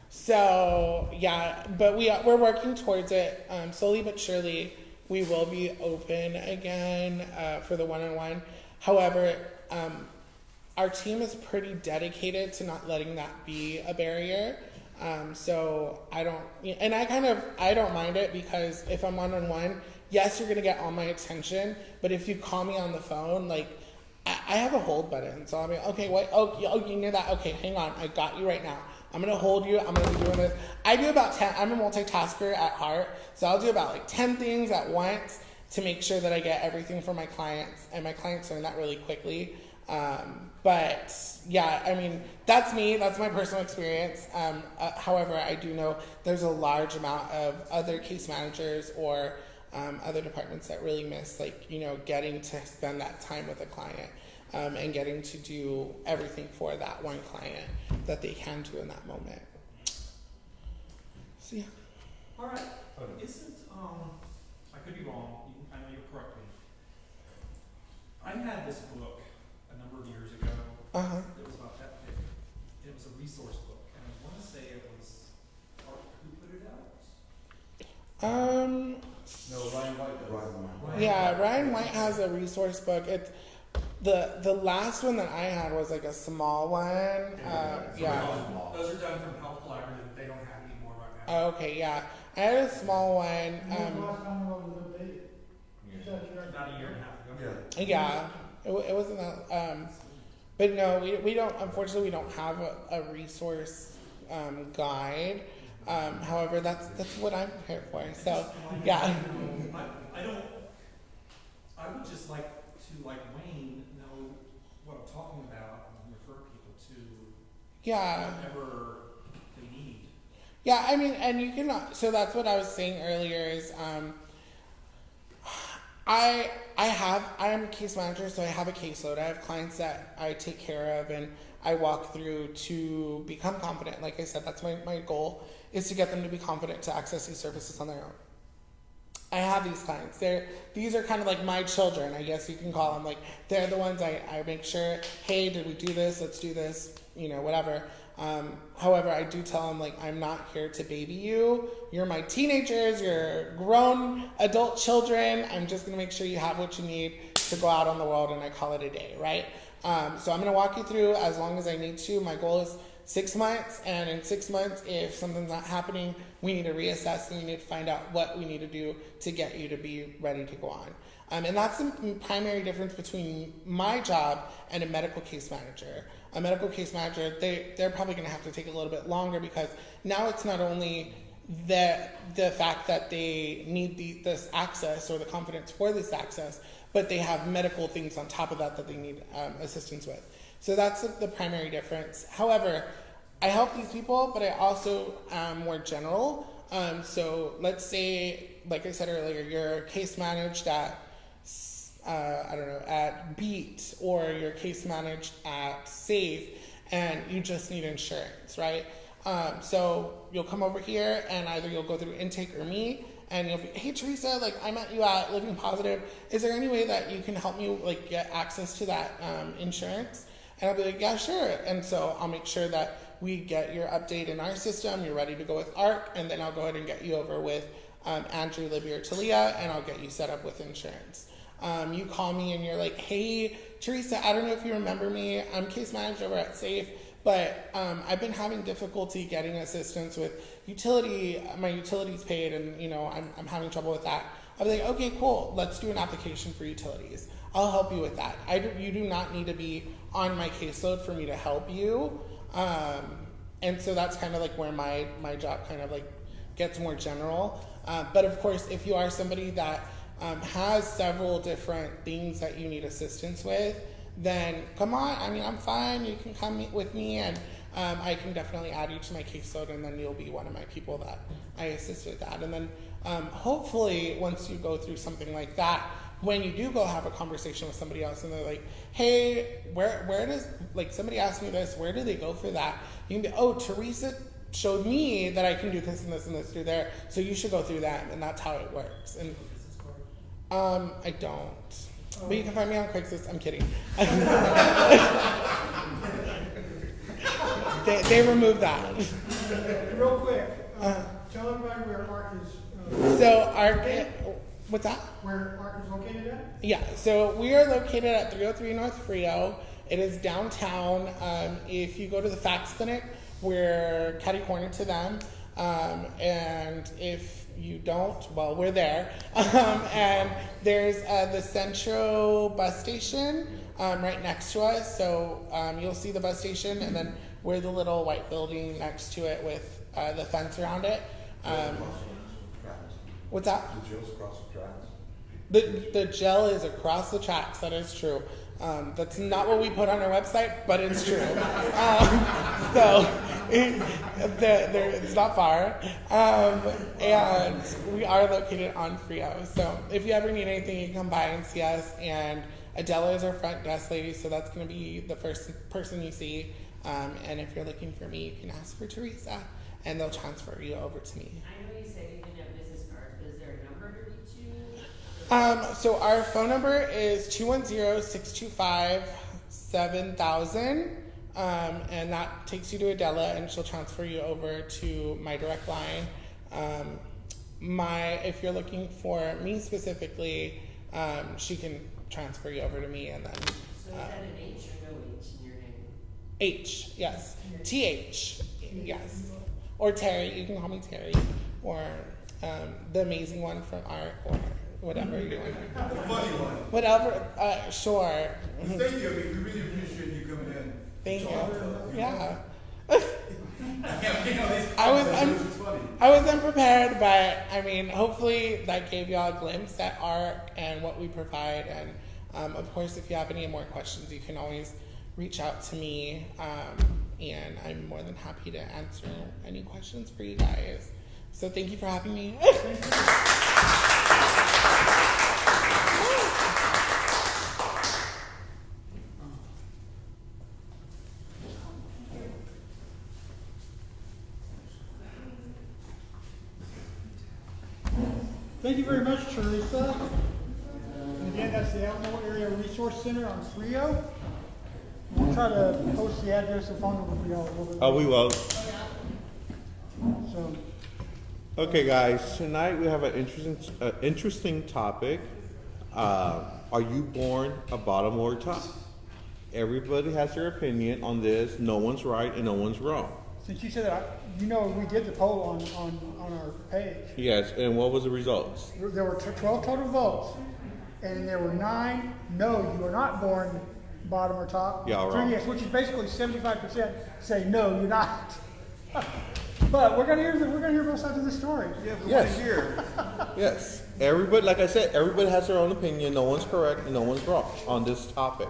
So yeah, but we're working towards it. Slowly but surely, we will be open again for the one-on-one. However, our team is pretty dedicated to not letting that be a barrier. So I don't mind it, because if I'm one-on-one, yes, you're gonna get all my attention. But if you call me on the phone, like I have a hold button, so I'll be okay. What? Oh, you knew that? Okay, hang on, I got you right now. I'm gonna hold you. I'm gonna be doing this. I do about 10. I'm a multitasker at heart, so I'll do about like 10 things at once to make sure that I get everything for my clients, and my clients learn that really quickly. But yeah, I mean, that's me. That's my personal experience. However, I do know there's a large amount of other case managers or other departments that really miss, getting to spend that time with a client. And getting to do everything for that one client that they can do in that moment. So yeah. All right. Isn't I could be wrong. I know you'll correct me. I had this book a number of years ago. It was about that big. It was a resource book, and I want to say it was Marc who put it out. No, Ryan White. Yeah, Ryan White has a resource book. It's the last one that I had was like a small one. Yeah. Those are done from Health Collaborative. They don't have any more right now. Oh, okay, yeah. I had a small one. When was the last time it was updated? About a year and a half ago. Yeah, it wasn't that. But no, we don't. Unfortunately, we don't have a resource guide. However, that's what I'm here for. So yeah. I would just like to, like Wayne, know what I'm talking about and refer people to whatever they need. Yeah, I mean, and you can. So that's what I was saying earlier. Is I'm a case manager, so I have a caseload. I have clients that I take care of and I walk through to become confident. Like I said, that's my goal, is to get them to be confident to access these services on their own. I have these clients. These are kind of like my children, I guess you can call them. Like, they're the ones I make sure, hey, did we do this? Let's do this, whatever. However, I do tell them, like, I'm not here to baby you. You're my teenagers. You're grown adult children. I'm just going to make sure you have what you need to go out on the world, and I call it a day, right? So I'm going to walk you through as long as I need to. My goal is 6 months, and in 6 months, if something's not happening, we need to reassess and we need to find out what we need to do to get you to be ready to go on. And that's the primary difference between my job and a medical case manager. A medical case manager, they're probably going to have to take a little bit longer, because now it's not only the fact that they need this access or the confidence for this access, but they have medical things on top of that they need assistance with. So that's the primary difference. However, I help these people, but I also am more general. So let's say, like I said earlier, you're case managed at, at Beat, or you're case managed at Safe, and you just need insurance, right? So you'll come over here, and either you'll go through intake or me, and you'll be, hey Theresa, like I met you at Living Positive. Is there any way that you can help me like get access to that insurance? And I'll be like, yeah, sure. And so I'll make sure that we get your update in our system. You're ready to go with AARC, and then I'll go ahead and get you over with Andrew, Libby, or Talia, and I'll get you set up with insurance. You call me and you're like, hey Theresa, I don't know if you remember me. I'm case manager over at SAFE. But I've been having difficulty getting assistance with my utilities paid, and I'm having trouble with that. I'll be like, okay, cool, let's do an application for utilities. I'll help you with that. You do not need to be on my caseload for me to help you. And so that's kind of like where my job kind of like gets more general. But of course, if you are somebody that has several different things that you need assistance with, then come on. I mean, I'm fine. You can come meet with me, and I can definitely add you to my caseload, and then you'll be one of my people that I assist with that. And then hopefully, once you go through something like that, when you do go have a conversation with somebody else, and they're like, hey, where does, like, somebody asked me this, where do they go for that? You can be, oh, Theresa showed me that I can do this and this and this through there, so you should go through that, and that's how it works. And I don't. But you can find me on Craigslist. I'm kidding. they removed that. Real quick, tell everybody where AARC is. So AARC, what's that? Where AARC is located at? Yeah, so we are located at 303 North Frio. It is downtown. If you go to the fax clinic, we're catty corner to them. And if you don't, well, we're there. And there's the Centro bus station right next to us. So you'll see the bus station, and then we're the little white building next to it with the fence around it. What's that? The jail's across the tracks. The gel is across the tracks. That is true. That's not what we put on our website, but it's true. It's not far. And we are located on Frio. So if you ever need anything, you can come by and see us. And Adela is our front desk lady, so that's going to be the first person you see. And if you're looking for me, you can ask for Theresa, and they'll transfer you over to me. I know you said you didn't have business cards, but is there a number to reach you? So our phone number is 210-625-7000, and that takes you to Adela, and she'll transfer you over to my direct line. If you're looking for me specifically, she can transfer you over to me, and then. So is that an H or no H in your name? H, yes. TH, yes. Or Terry, you can call me Terry, or the amazing one from AARC, or whatever you want. The funny one. Whatever, sure. Thank you. We really appreciate you coming in. Thank you. Yeah. It's funny. I was unprepared, but I mean, hopefully that gave y'all a glimpse at AARC and what we provide. And of course, if you have any more questions, you can always reach out to me, and I'm more than happy to answer any questions for you guys. So thank you for having me. Thank you very much, Theresa. And again, that's the Alamo Area Resource Center on Frio. We'll try to post the address and phone number for y'all a little bit. Oh, we will. So, Okay, guys. Tonight we have an interesting topic. Are you born a bottom or a top? Everybody has their opinion on this. No one's right and no one's wrong. since you said that, we did the poll on our page. Yes, and what was the results? There were 12 total votes, and there were 9 no, you are not born bottom or top. Yeah, 3 wrong. yes, which is basically 75% say no, you're not. But we're gonna hear both sides of the story. Yeah, we Yes. want to hear. Yes. Everybody, like I said, everybody has their own opinion. No one's correct and no one's wrong on this topic.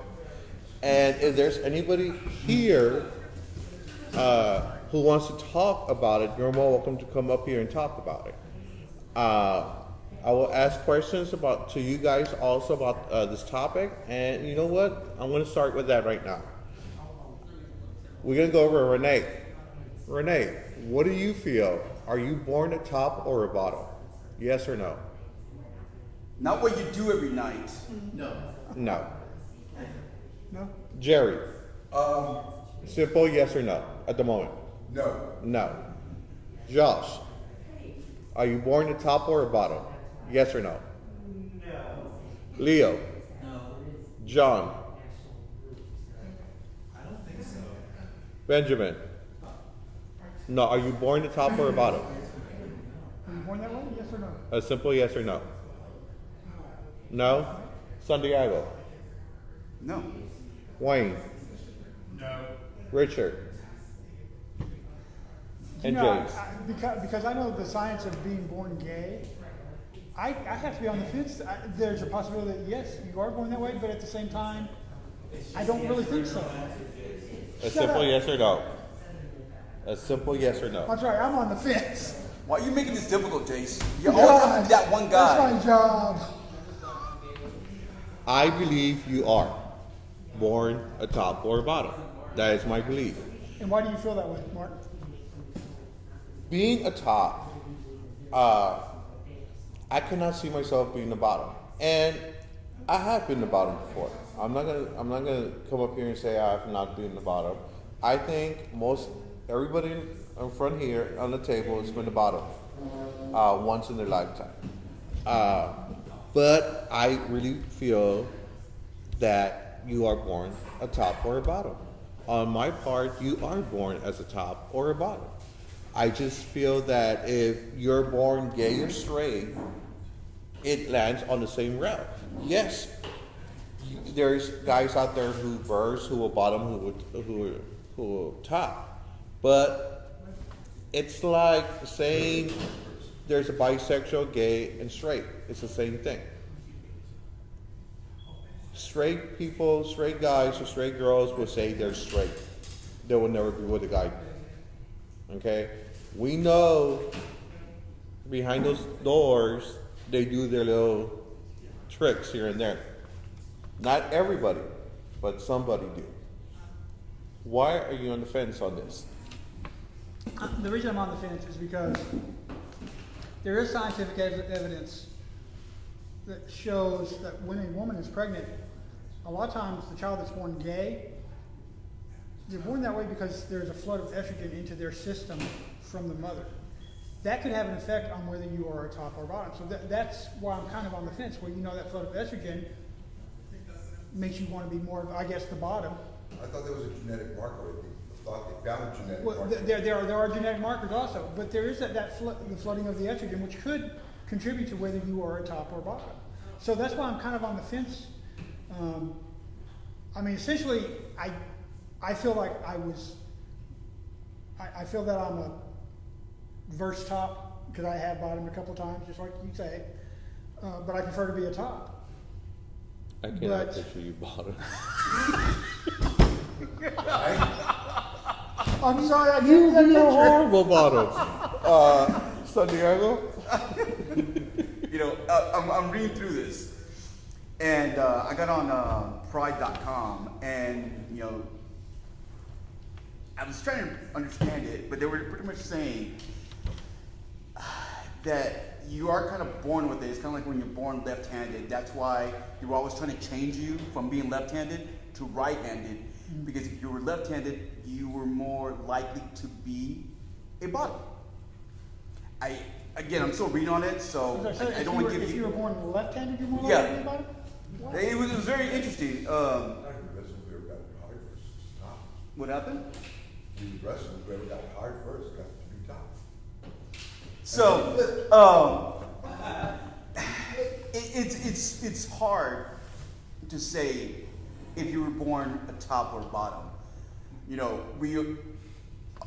And if there's anybody here who wants to talk about it, you're more welcome to come up here and talk about it. I will ask questions to you guys also about this topic. And you know what? I'm going to start with that right now. We're gonna go over Renee. Renee, what do you feel? Are you born a top or a bottom? Yes or no? Not what you do every night. No. No? Jerry, simple yes or no at the moment? No. No. Josh, are you born a top or a bottom? Yes or no? No. Leo? No. John? I don't think so. Benjamin? No. Are you born a top or a bottom? Are you born that way? Yes or no? A simple yes or no? No? Santiago? No. Wayne? No. Richard? And You know, Jase? because I know the science of being born gay, I have to be on the fence. There's a possibility that yes, you are born that way, but at the same time, I don't really think so. A simple yes or no? A simple yes or no? I'm sorry, I'm on the fence. Why are you making this difficult, Jase? You're always having to be that one guy. That's my job. I believe you are born a top or a bottom. That is my belief. And why do you feel that way, Mark? Being a top, I cannot see myself being the bottom, and I have been the bottom before. I'm not gonna come up here and say I have not been the bottom. I think everybody in front here on the table has been the bottom once in their lifetime. But I really feel that you are born a top or a bottom. On my part, you are born as a top or a bottom. I just feel that if you're born gay or straight, it lands on the same route. Yes, there's guys out there who verse, who will bottom, who will top. But it's like saying there's a bisexual, gay, and straight. It's the same thing. Straight people, straight guys, or straight girls will say they're straight. They will never be with a guy. Okay? We know behind those doors, they do their little tricks here and there. Not everybody, but somebody do. Why are you on the fence on this? The reason I'm on the fence is because there is scientific evidence that shows that when a woman is pregnant, a lot of times the child that's born gay, they're born that way because there's a flood of estrogen into their system from the mother. That could have an effect on whether you are a top or bottom. So that's why I'm kind of on the fence, where you know that flood of estrogen makes you want to be more of, I guess, the bottom. I thought there was a genetic marker. I thought they found a genetic Well, marker. there are genetic markers also, but there is the flooding of the estrogen, which could contribute to whether you are a top or bottom. So that's why I'm kind of on the fence. I mean, essentially, I feel like I feel that I'm a verse top because I have bottomed a couple times, just like you say. But I prefer to be a top. I cannot picture you bottom. I'm sorry, I You gave that be a picture. horrible bottom. Santiago? You know, I'm reading through this, and I got on Pride.com, and you know, I was trying to understand it, but they were pretty much saying that you are kind of born with it. It's kind of like when you're born left-handed. That's why they were always trying to change you from being left-handed to right-handed, because if you were left-handed, you were more likely to be a bottom. Again, I'm still reading on it, so I don't want to give you. If you were born left-handed, you're more likely Yeah. to be a bottom? Wow. It was very interesting. Whoever got hired first is top. What happened? The wrestler, whoever got hired first got to be top. So, it's hard to say if you were born a top or a bottom. You know,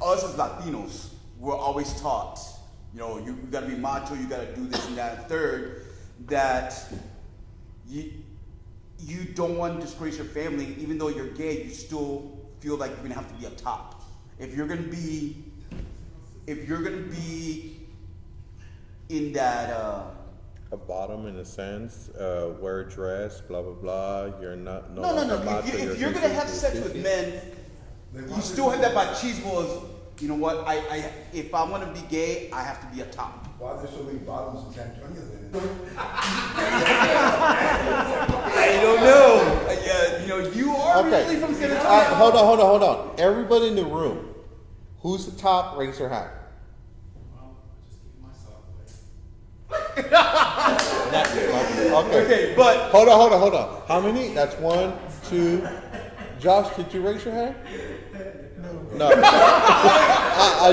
us as Latinos, we're always taught, you know, you gotta be macho, you gotta do this and that. Third, that you don't want to disgrace your family, even though you're gay, you still feel like you're gonna have to be up top. If you're gonna be in that A bottom in a sense, wear a dress, blah blah blah. You're not no. If you're gonna have sex with men, you still had that machismo as, you know what, if I want to be gay, I have to be a top. Why are there so many bottoms in San Antonio then? I don't know. Yeah, you know, you are Okay. originally from San Antonio. Hold on. Everybody in the room, who's the top? Raise your hand. Well, just give myself away. Okay, but Hold on. How many? That's 1, 2. Josh, did you raise your hand? No. I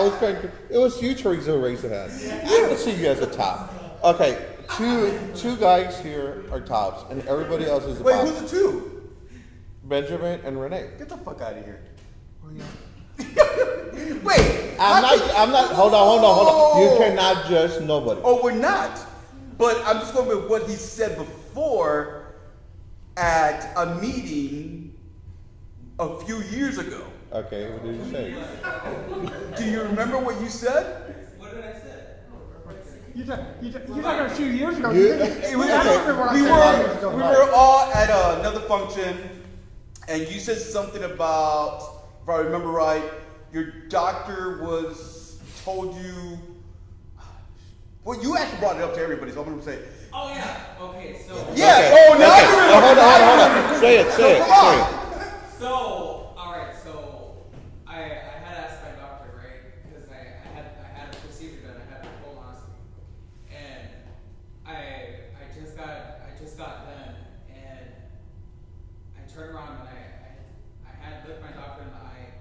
was trying to. It was you, Theresa, who raised your hand. I don't see you as a top. Okay, two guys here are tops, and everybody else is the wait, bottom. who's the two? Benjamin and Renee. Get the fuck out of here. Wait, I'm not. Hold on. You cannot judge nobody. Oh, we're not. But I'm just going with what he said before at a meeting a few years ago. Okay, what did you say? Do you remember what you said? What did I say? You're talking a few years ago. You- I don't remember what I We said 5 years ago. were all at another function, and you said something about, if I remember right, your doctor told you. Well, you actually brought it up to everybody, so I'm gonna say. Oh yeah. Okay. So. Yeah. Okay. Oh, now Okay. you remember. Hold on. Say it. Come on. So, all right. So, I had asked my doctor, right, because I had a procedure done. I had a colonoscopy, and I just got done, and I turned around and I had looked my doctor in the eye,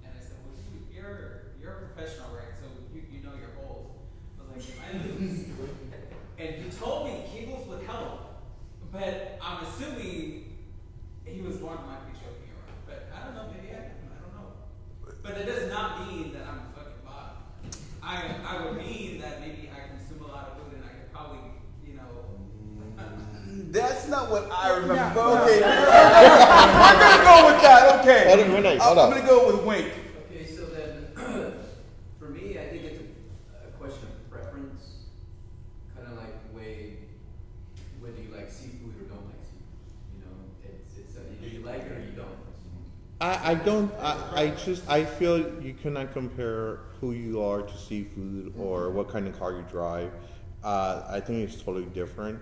and I said, well, you're a professional, right? So you know your holes. I was like, am I loose? And he told me cables would help, but I'm assuming he was more than likely joking around. But I don't know, maybe I don't know. But it does not mean that I'm a fucking bottom. I would mean that maybe I consume a lot of food and I could probably, you know. That's not what I remember. But okay, we're gonna go with that. Okay, Hold on, Renee, hold I'm on. gonna go with Wink. Okay, so then, for me, I think it's a question of preference, kind of like the way whether you like seafood or don't like seafood. You know, it's either you like it or you don't. I don't. I feel you cannot compare who you are to seafood or what kind of car you drive. I think it's totally different.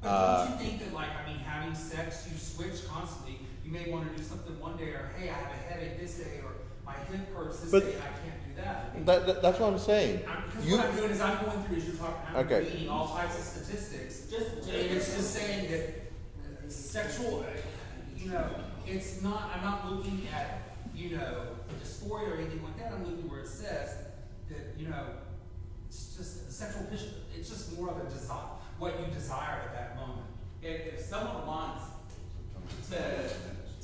But don't you think that, like, I mean, having sex, you switch constantly. You may want to do something one day, or hey, I have a headache this day, or my hip hurts this But- day, and I can't do that. That's what I'm saying. Because You- what I'm doing is I'm going through, as you're talking, I'm Okay. reading all types of statistics. And it's just saying that sexual, you know, it's not, I'm not looking at, you know, dysphoria or anything like that. I'm looking where it says that, you know, it's just sexual, it's just more of a desire, what you desire at that moment. If someone wants to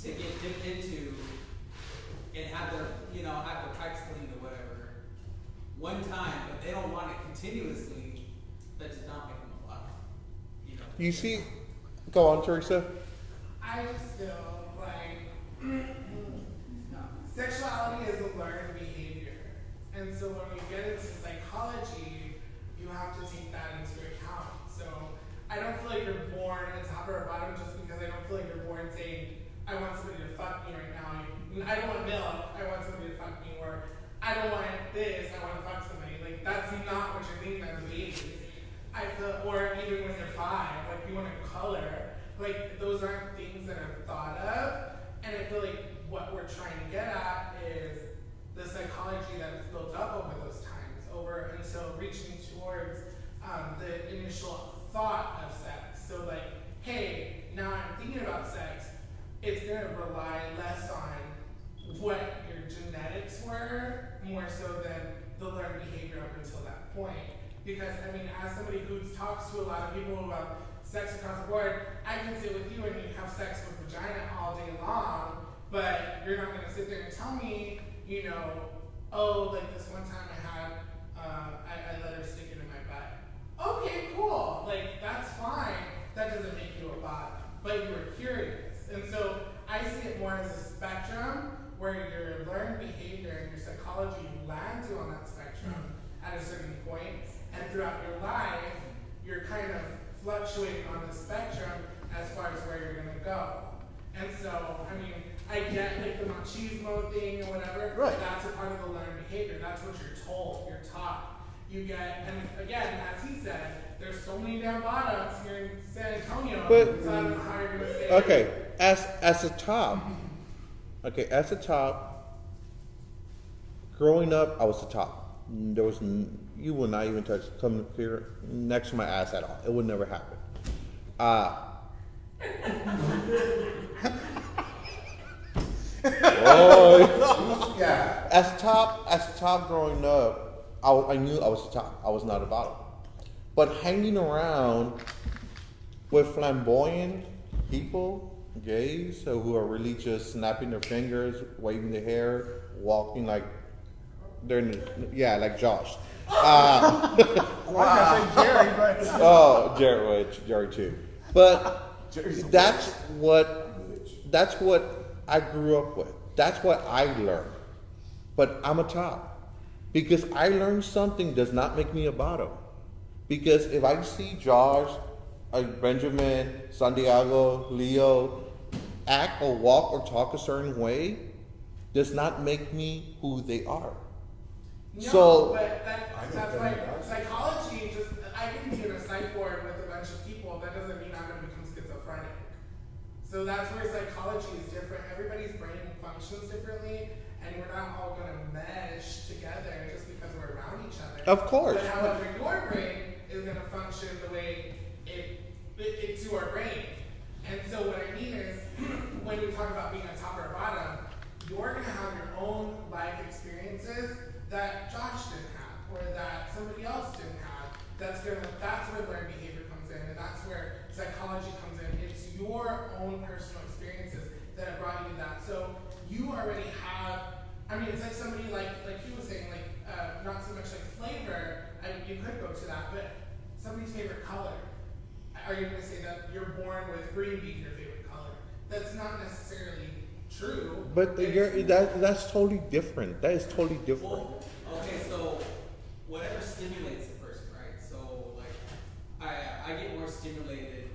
get dipped into and have their pipes cleaned or whatever, one time, but they don't want it continuously, that does not make them a lot. You know. You see, go on, Theresa. I just feel like sexuality is a learned behavior. And so when we get into psychology, you have to take that into account. So I don't feel like you're born a top or a bottom just because I don't feel like you're born saying, I want somebody to fuck me right now. I don't want milk, I want somebody to fuck me. Or I don't want this, I want to fuck somebody. Like, that's not what you're thinking as a baby. I feel, or even when you're 5, like you want to color. Like, those aren't things that are thought of. And I feel like what we're trying to get at is the psychology that's built up over those times, over until reaching towards the initial thought of sex. So like, hey, now I'm thinking about sex, it's gonna rely less on what your genetics were, more so than the learned behavior up until that point. Because I mean, as somebody who talks to a lot of people about sex across the board, I can sit with you and you have sex with vagina all day long, but you're not gonna sit there and tell me, you know, oh, like this one time I had, I let her stick it in my butt. Okay, cool, like that's fine. That doesn't make you a bottom, but you were curious. And so I see it more as a spectrum where your learned behavior and your psychology lands you on that spectrum at a certain point, and throughout your life, you're kind of fluctuating on the spectrum as far as where you're gonna go. And so, I mean, I get like the machismo thing or whatever. Right. That's a part of the learned behavior. That's what you're told. You're taught. You get, and again, as he said, there's so many damn bottoms here in San Antonio. But- so I don't know how you're gonna say. Okay, as a top, growing up, I was the top. There was you will not even come here next to my ass at all. It would never happen. Oh, Yeah. as a top growing up, I knew I was the top. I was not a bottom. But hanging around with flamboyant people, gays, who are really just snapping their fingers, waving their hair, walking like they're like Josh. Well, I was gonna say Jerry, but Oh, Jerry too. But that's what I grew up with. That's what I learned. But I'm a top. Because I learned something does not make me a bottom. Because if I see Josh, Benjamin, Santiago, Leo act or walk or talk a certain way, does not make me who they are. No, So- but that's why psychology just, I can be in a psych ward with a bunch of people, that doesn't mean I'm gonna become schizophrenic. So that's where psychology is different. Everybody's brain functions differently, and we're not all gonna mesh together just because we're around each other. Of course. But however, your brain is gonna function the way it's your brain. And so what I mean is, when we talk about being a top or a bottom, you're gonna have your own life experiences that Josh didn't have, or that somebody else didn't have. That's where learned behavior comes in, and that's where psychology comes in. It's your own personal experiences that have brought you to that. So you already have, I mean, it's like somebody like he was saying, not so much like flavor, I mean, you could go to that, but somebody's favorite color. Are you gonna say that you're born with green being your favorite color? That's not necessarily true. But that's totally different. That is totally different. Well, okay, so whatever stimulates the person, right? So like, I get more stimulated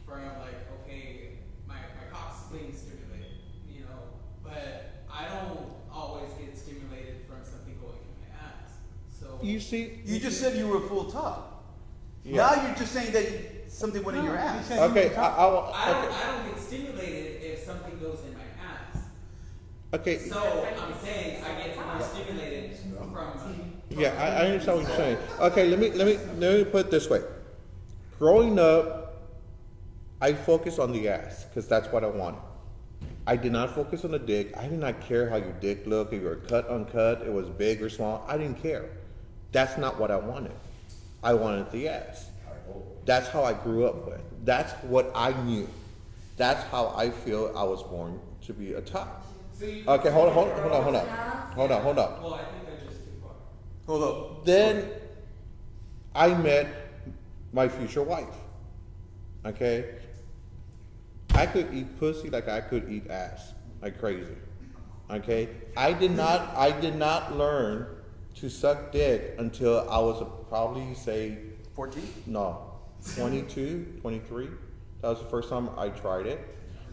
from like, okay, my cock's being stimulated, you know, but I don't always get stimulated from something going in my ass. So You see, You just said you were full top. Yeah. Now you're just saying that something went in your No, ass. he said- okay, I okay, don't get stimulated if something goes in my ass. okay. So I'm saying I get more stimulated from. Yeah, I understand what you're saying. Okay, let me put it this way. Growing up, I focused on the ass because that's what I wanted. I did not focus on the dick. I did not care how your dick looked, if you were cut, uncut, it was big or small. I didn't care. That's not what I wanted. I wanted the ass. That's how I grew up with. That's what I knew. That's how I feel I was born to be a top. So you Okay, hold on. Well, I think I just too far. Hold up. Then I met my future wife. Okay? I could eat pussy like I could eat ass, like crazy. Okay? I did not learn to suck dick until I was probably 14? 22, 23. That was the first time I tried it.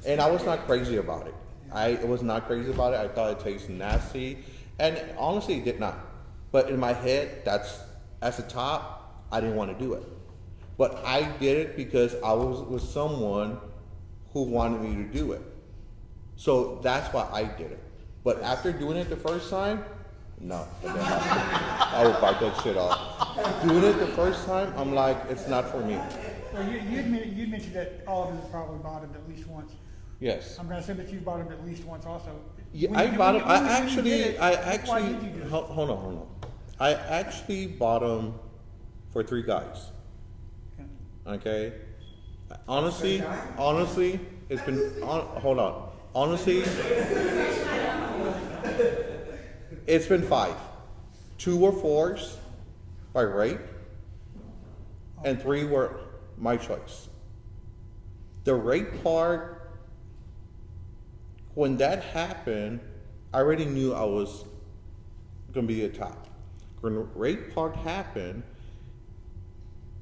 And I was not crazy about it. I was not crazy about it. I thought it tasted nasty. And honestly, it did not. But in my head, as a top, I didn't want to do it. But I did it because I was with someone who wanted me to do it. So that's why I did it. But after doing it the first time, no. I would bite that shit off. Doing it the first time, I'm like, it's not for me. well, you mentioned that all of you probably bottomed at least once. Yes. I'm gonna assume that you bottomed at least once also. Yeah, When I you- bottom. when you did it, I why actually. did you do it? Hold on. I actually bottom for 3 guys. Okay. Honestly, it's been. Hold on. Honestly, it's been 5. 2 were forced by rape, and 3 were my choice. The rape part, when that happened, I already knew I was gonna be a top. When the rape part happened,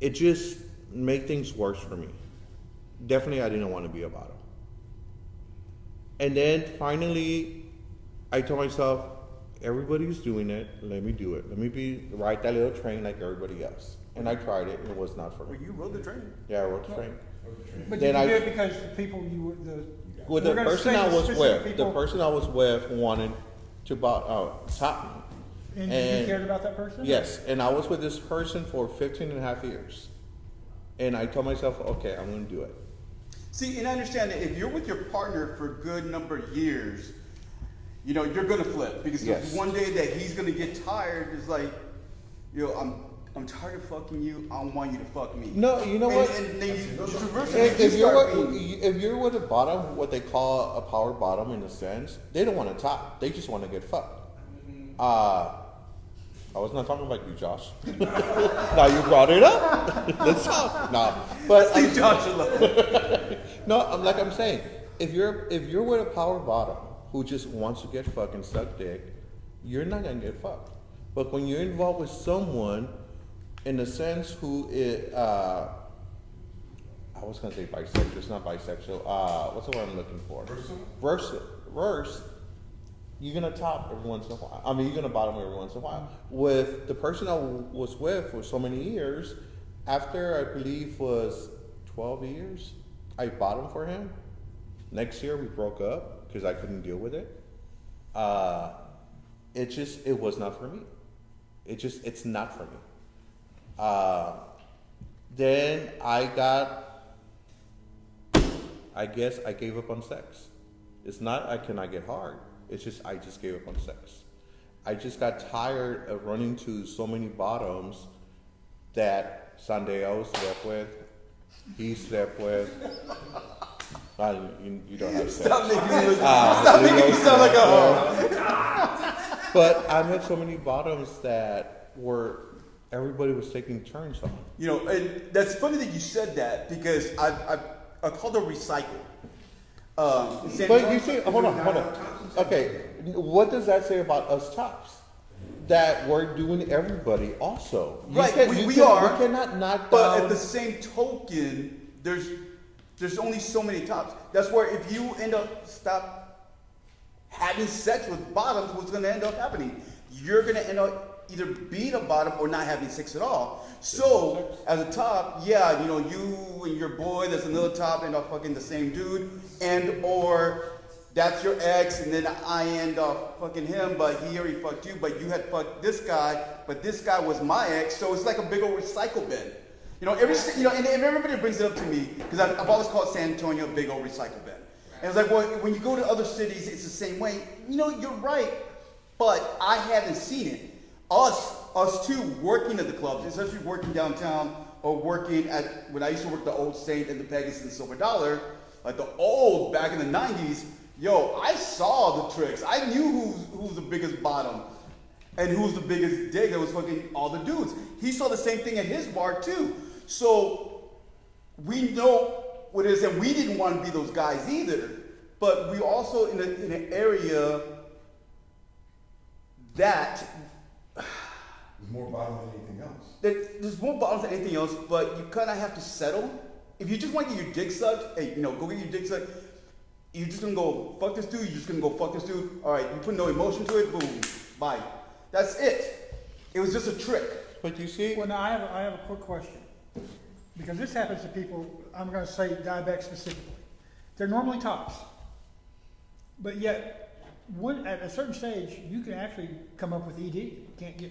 it just made things worse for me. Definitely, I didn't want to be a bottom. And then finally, I told myself, everybody's doing it. Let me do it. Let me ride that little train like everybody else. And I tried it, and it was not for Well, me. you rode the train. Yeah, I rode the train. But Then did you do I- it because the people you were, With the we're gonna person say I was specific with, the people- person I was with wanted to top me. And you cared about that person? Yes, and I was with this person for 15 and a half years. And I told myself, okay, I'm going to do it. See, and I understand that if you're with your partner for a good number of years, you know, you're gonna flip because Yes. one day that he's gonna get tired. It's like, you know, I'm tired of fucking you. I don't want you to fuck me. No, you know what? And then you reverse it. If You you're, start with, being- if you're with a bottom, what they call a power bottom in a sense, they don't want to top. They just want to get fucked. I was not talking about you, Josh. Now you brought it up. Let's talk. No, but Leave Josh alone. no, like I'm saying, if you're with a power bottom who just wants to get fucking suck dick, you're not gonna get fucked. But when you're involved with someone, in a sense, who is, I was gonna say bisexual. It's not bisexual. What's the word I'm looking for? Verse. You're gonna top every once in a while. I mean, you're gonna bottom every once in a while. With the person I was with for so many years, after I believe was 12 years, I bottomed for him. Next year we broke up because I couldn't deal with it. It was not for me. It's not for me. Then I guess I gave up on sex. It's not I cannot get hard. It's just I just gave up on sex. I just got tired of running to so many bottoms that Santiago slept with, he slept with. You don't have sex. Stop making me sound like a hoe. But I met so many bottoms that everybody was taking turns on. You know, and that's funny that you said that because I called it recycle. But you see, hold on. Okay, what does that say about us tops? That we're doing everybody also. Right, we are. We cannot knock But down. at the same token, there's only so many tops. That's where if you end up stop having sex with bottoms, what's going to end up happening? You're going to end up either being a bottom or not having sex at all. So as a top, yeah, you know, you and your boy, there's another top, end up fucking the same dude, and or that's your ex, and then I end up fucking him, but he already fucked you, but you had fucked this guy, but this guy was my ex, so it's like a big old recycle bin. You know, and everybody brings it up to me because I've always called San Antonio a big old recycle bin. And it's like, well, when you go to other cities, it's the same way. You know, you're right, but I haven't seen it. Us too, working at the clubs, especially working downtown or working at, when I used to work the Old Saint and the Pegasus and the Silver Dollar, like the old, back in the 90s, yo, I saw the tricks. I knew who's the biggest bottom and who's the biggest dick that was fucking all the dudes. He saw the same thing at his bar too. So we know what it is, and we didn't want to be those guys either. But we also in an area that There's more bottom than anything else. there's more bottoms than anything else, but you kind of have to settle. If you just want to get your dick sucked, hey, you know, go get your dick sucked. You're just gonna go fuck this dude. You're just gonna go fuck this dude. All right, you put no emotion to it. Boom, bye. That's it. It was just a trick. But you see, Well, now I have a quick question. Because this happens to people, I'm going to say diabetics specifically. They're normally tops. But yet, at a certain stage, you can actually come up with ED. You can't get,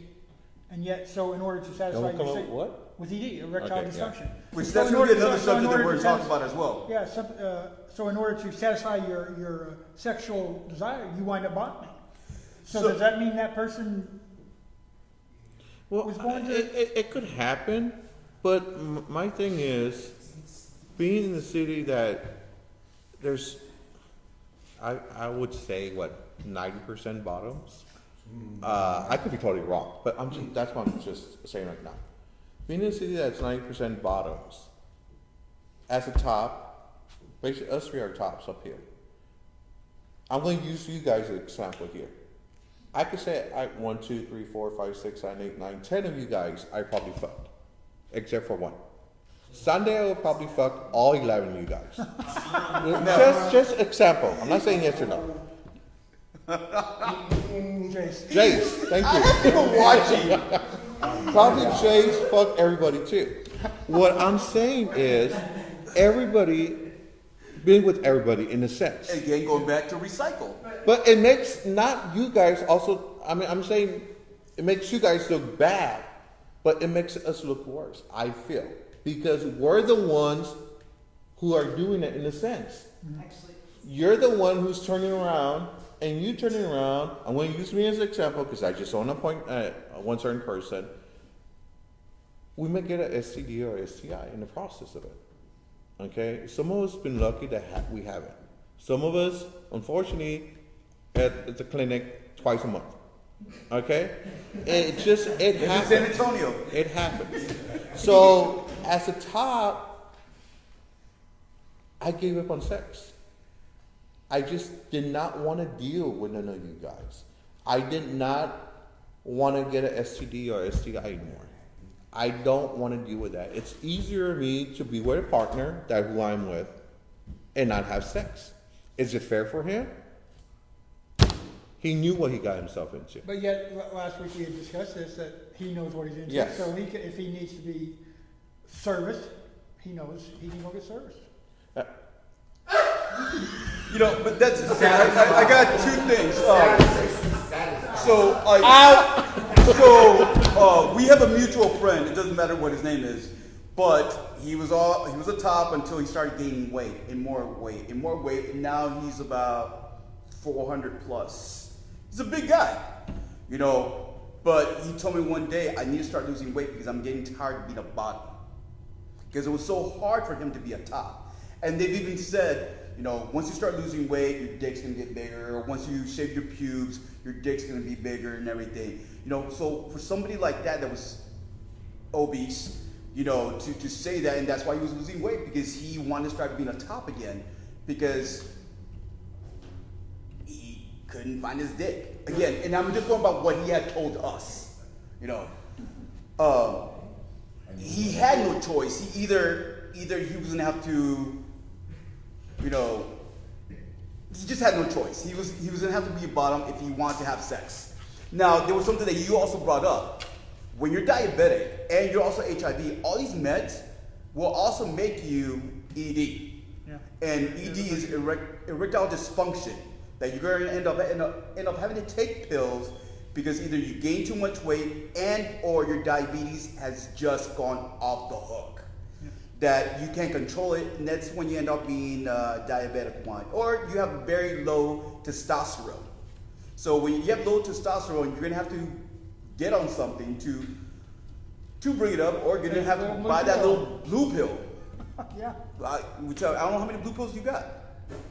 and yet, so in order to satisfy don't come your up with what? with ED, erectile Okay, yeah. dysfunction. Which So that's in really order- another so in subject that order we're to talking satisfy- about as well. Yeah, so in order to satisfy your sexual desire, you wind up bottoming. So does that mean that person Well, was born to- it could happen, but my thing is, being in the city that there's, I would say, 90% bottoms? I could be totally wrong, but that's what I'm just saying right now. Being in a city that's 90% bottoms, as a top, basically us three are tops up here. I'm going to use you guys as an example here. I could say 1, 2, 3, 4, 5, 6, 7, 8, 9, 10 of you guys I probably fucked, except for one. Santiago will probably fuck all 11 of you guys. Just example. I'm not saying yes or no. Jase, thank you. Watching. Probably Jase fuck everybody too. What I'm saying is, everybody been with everybody in a sense. Again, going back to recycle. But it makes not you guys also, I mean, I'm saying it makes you guys look bad, but it makes us look worse, I feel. Because we're the ones who are doing it in a sense. Actually, You're the one who's turning around, and you turning around. I'm going to use me as an example because I just want to point at one certain person. We may get an STD or STI in the process of it. Okay? Some of us have been lucky that we haven't. Some of us, unfortunately, at the clinic twice a month. Okay? It happens. This is San Antonio. It happens. So, as a top, I gave up on sex. I just did not want to deal with none of you guys. I did not want to get an STD or STI anymore. I don't want to deal with that. It's easier for me to be with a partner that who I'm with and not have sex. Is it fair for him? He knew what he got himself into. But yet, last week we had discussed this, that he knows what he's into. Yes. So if he needs to be serviced, he knows he can go get serviced. You know, but that's okay. I got two things. We have a mutual friend. It doesn't matter what his name is, but he was a top until he started gaining weight and more weight, and now he's about 400 plus. He's a big guy, you know. But he told me one day, I need to start losing weight because I'm getting tired of being a bottom. Because it was so hard for him to be a top. And they've even said, you know, once you start losing weight, your dick's gonna get bigger. Or once you shave your pubes, your dick's gonna be bigger and everything. You know, so for somebody like that was obese, you know, to say that, and that's why he was losing weight, because he wanted to start being a top again, because he couldn't find his dick. Again, and I'm just going about what he had told us, you know. He had no choice. He either he was gonna have to, you know, he just had no choice. He was gonna have to be a bottom if he wanted to have sex. Now, there was something that you also brought up. When you're diabetic and you're also HIV, all these meds will also make you ED. Yeah. And ED is erectile dysfunction, that you're going to end up having to take pills because either you gain too much weight and or your diabetes has just gone off the hook. Yeah. That you can't control it, and that's when you end up being diabetic one. Or you have very low testosterone. So when you have low testosterone, you're going to have to get on something to bring it up, or you're going to have to buy that little blue pill. Yeah. Which I don't know how many blue pills you got.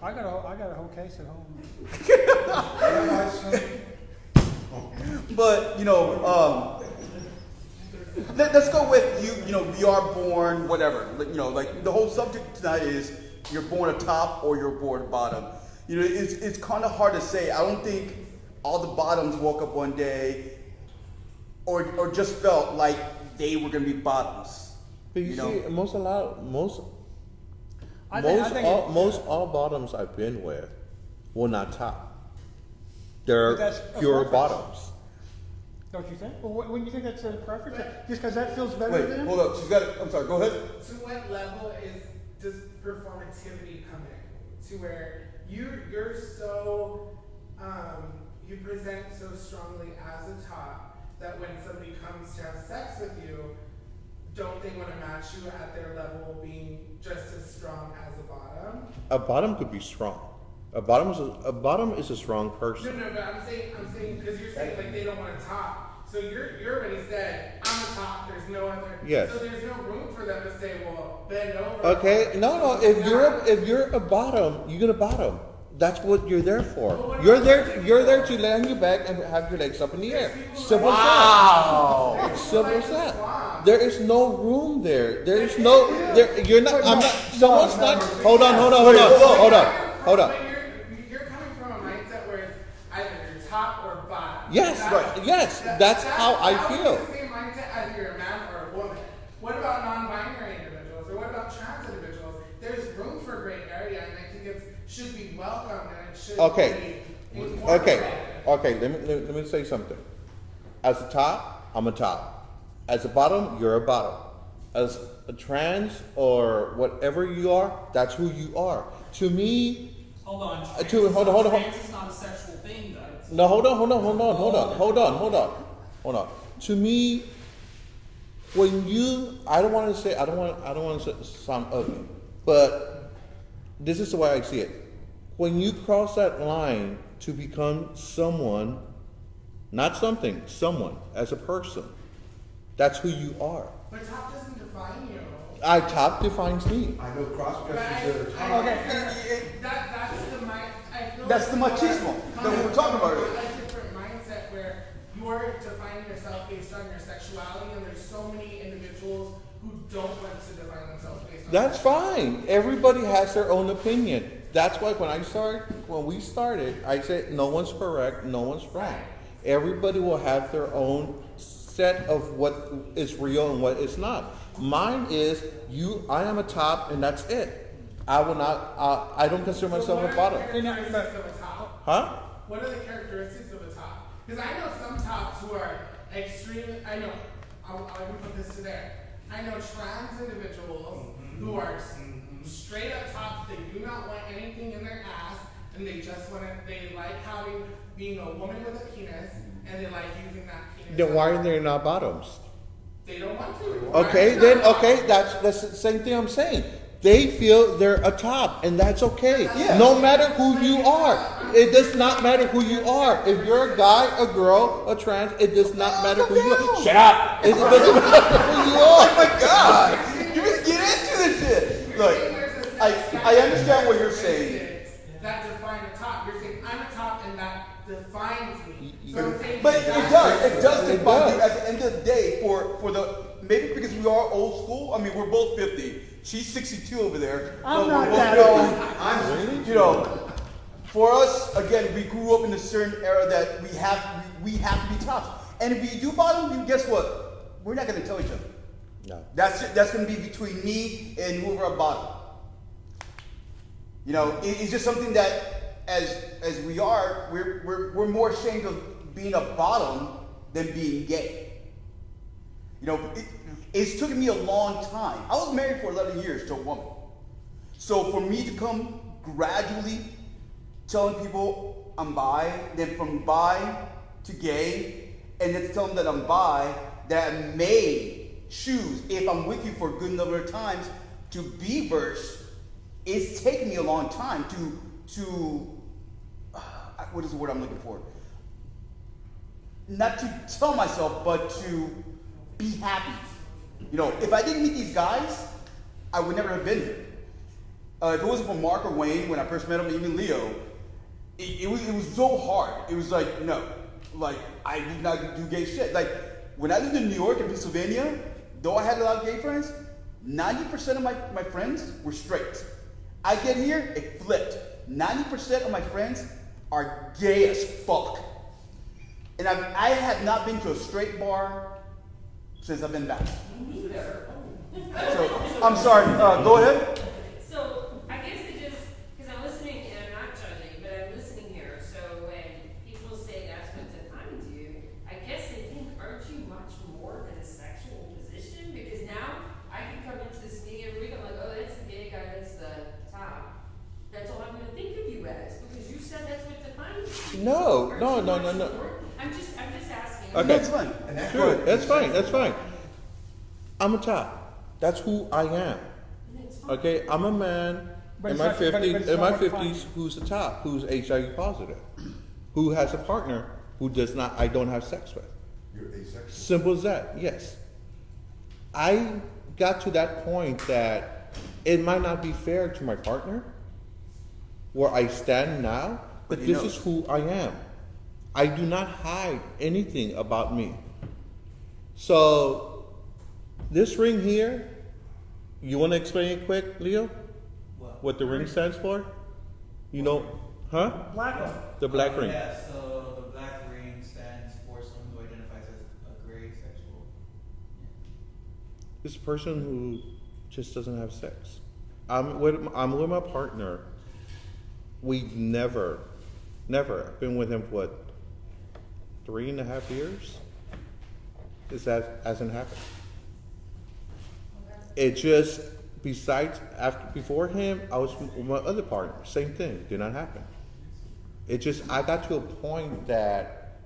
I got a whole case at home. But, you know, let's go with you know, you are born, whatever. You know, like the whole subject tonight is you're born a top or you're born a bottom. You know, it's kind of hard to say. I don't think all the bottoms woke up one day or just felt like they were going to be bottoms. But you see, know? most all bottoms I've been with will not top. They're pure bottoms. Don't you think? Well, when you think that's a preference, just because that feels better Wait, to them? hold up. She's got it. I'm sorry. Go ahead. To what level does performativity come in? To where you're so you present so strongly as a top that when somebody comes to have sex with you, don't they want to match you at their level, being just as strong as a bottom? A bottom could be strong. A bottom is a strong person. No, but I'm saying because you're saying like they don't want to top. So you're already said, I'm a top, there's no other. Yes. So there's no room for them to say, well, bend over. Okay, no. If you're a bottom, you're gonna bottom. That's what you're there for. You're there to lay on your back and have your legs up in the air. Simple as that. Simple as that. There is no room there. There is no. You're not. I'm not. Someone's not. Hold on. But you're coming from a mindset where it's either you're top or bottom. Yes, yes. That's how I feel. It's the same mindset either you're a man or a woman. What about non-binary individuals? Or should Okay. be incorporated. Okay. Let me say something. As a top, I'm a top. As a bottom, you're a bottom. As a trans or whatever you are, that's who you are. To me, Hold on. hold on. Trans is not a sexual thing, though. no, hold on. To me, when you, I don't want to sound ugly, but this is the way I see it. When you cross that line to become someone, not something, someone as a person, that's who you are. But top doesn't define you. Top defines me. I know But cross-dressers are that's the I feel That's the like you machismo are that we were talking about coming earlier. from a different mindset where you're defining yourself based on your sexuality, and there's so many individuals who don't want to define themselves based on That's fine. Everybody has their own opinion. That's why when we started, I said no one's correct, no one's wrong. Everybody will have their own set of what is real and what is not. Mine is I am a top and that's it. I will not, I don't consider myself a bottom. What are the characteristics of a top? Huh? What are the characteristics of a top? Because I know some tops who are extreme. I know. I'll even put this to there. I know trans individuals who are straight up tops. They do not want anything in their ass, and they just want to. They like being a woman with a penis, and they like using that penis. Then why are they not bottoms? They don't want to. That's the same thing I'm saying. They feel they're a top, and that's okay. Yeah. No matter who you are. It does not matter who you are. If you're a guy, a girl, a trans, it does not matter who you are. Shut up! It doesn't matter who you are. Oh my God! You just get into this shit. Look, I understand what you're saying. That define a top. You're saying I'm a top, and that defines me. So I'm saying But it does It define you does. at the end of the day for the, maybe because we are old school. I mean, we're both 50. She's 62 over there. I'm but not we're both that 50. old. You know, for us, again, we grew up in a certain era that we have to be tops. And if we do bottom, you guess what? We're not going to tell each other. No. That's going to be between me and whoever at bottom. You know, it's just something that as we are, we're more ashamed of being a bottom than being gay. You know, it's taken me a long time. I was married for 11 years to a woman. So for me to come gradually telling people I'm bi, then from bi to gay, and then to tell them that I'm bi, that I may choose, if I'm with you for a good number of times, to be verse, it's taken me a long time to what is the word I'm looking for? Not to tell myself, but to be happy. You know, if I didn't meet these guys, I would never have been here. If it wasn't for Marc or Wayne, when I first met them, even Leo, it was so hard. It was like, no, like, I did not do gay shit. Like, when I lived in New York and Pennsylvania, though I had a lot of gay friends, 90% of my friends were straight. I get here, it flipped. 90% of my friends are gay as fuck. And I have not been to a straight bar since I've been back. Me neither. So, I'm sorry, go ahead. So, I guess it just, because I'm listening, and I'm not judging, but I'm listening here. So, when people say that's what defines you, I guess they think, aren't you much more than a sexual position? Because now I can come into this meeting every week, I'm like, oh, that's the gay guy, that's the top. That's all I'm going to think of you as, because you said that's what defines you. No. Aren't you much more? I'm just asking. Okay. That's fine. Sure, that's fine. I'm a top. That's who I am. It's fine. Okay, I'm a man But in it's my not- but 50s, it's in my not what defines 50s who's a top, who's HIV positive, who has a partner who I don't have sex with. You're asexual. Simple as that. Yes. I got to that point that it might not be fair to my partner where I stand now, but But this is who I am. I do not hide anything about me. So, this ring here, you want to explain it quick, Leo? What the ring stands for? You know, huh? Black one. The black ring. Yeah, so the black ring stands for someone who identifies as a gray sexual. It's a person who just doesn't have sex. I'm with my partner. We never Never. I've been with him for 3.5 years. That hasn't happened. It just, before him, I was with my other partner. Same thing, did not happen. It just, I got to a point that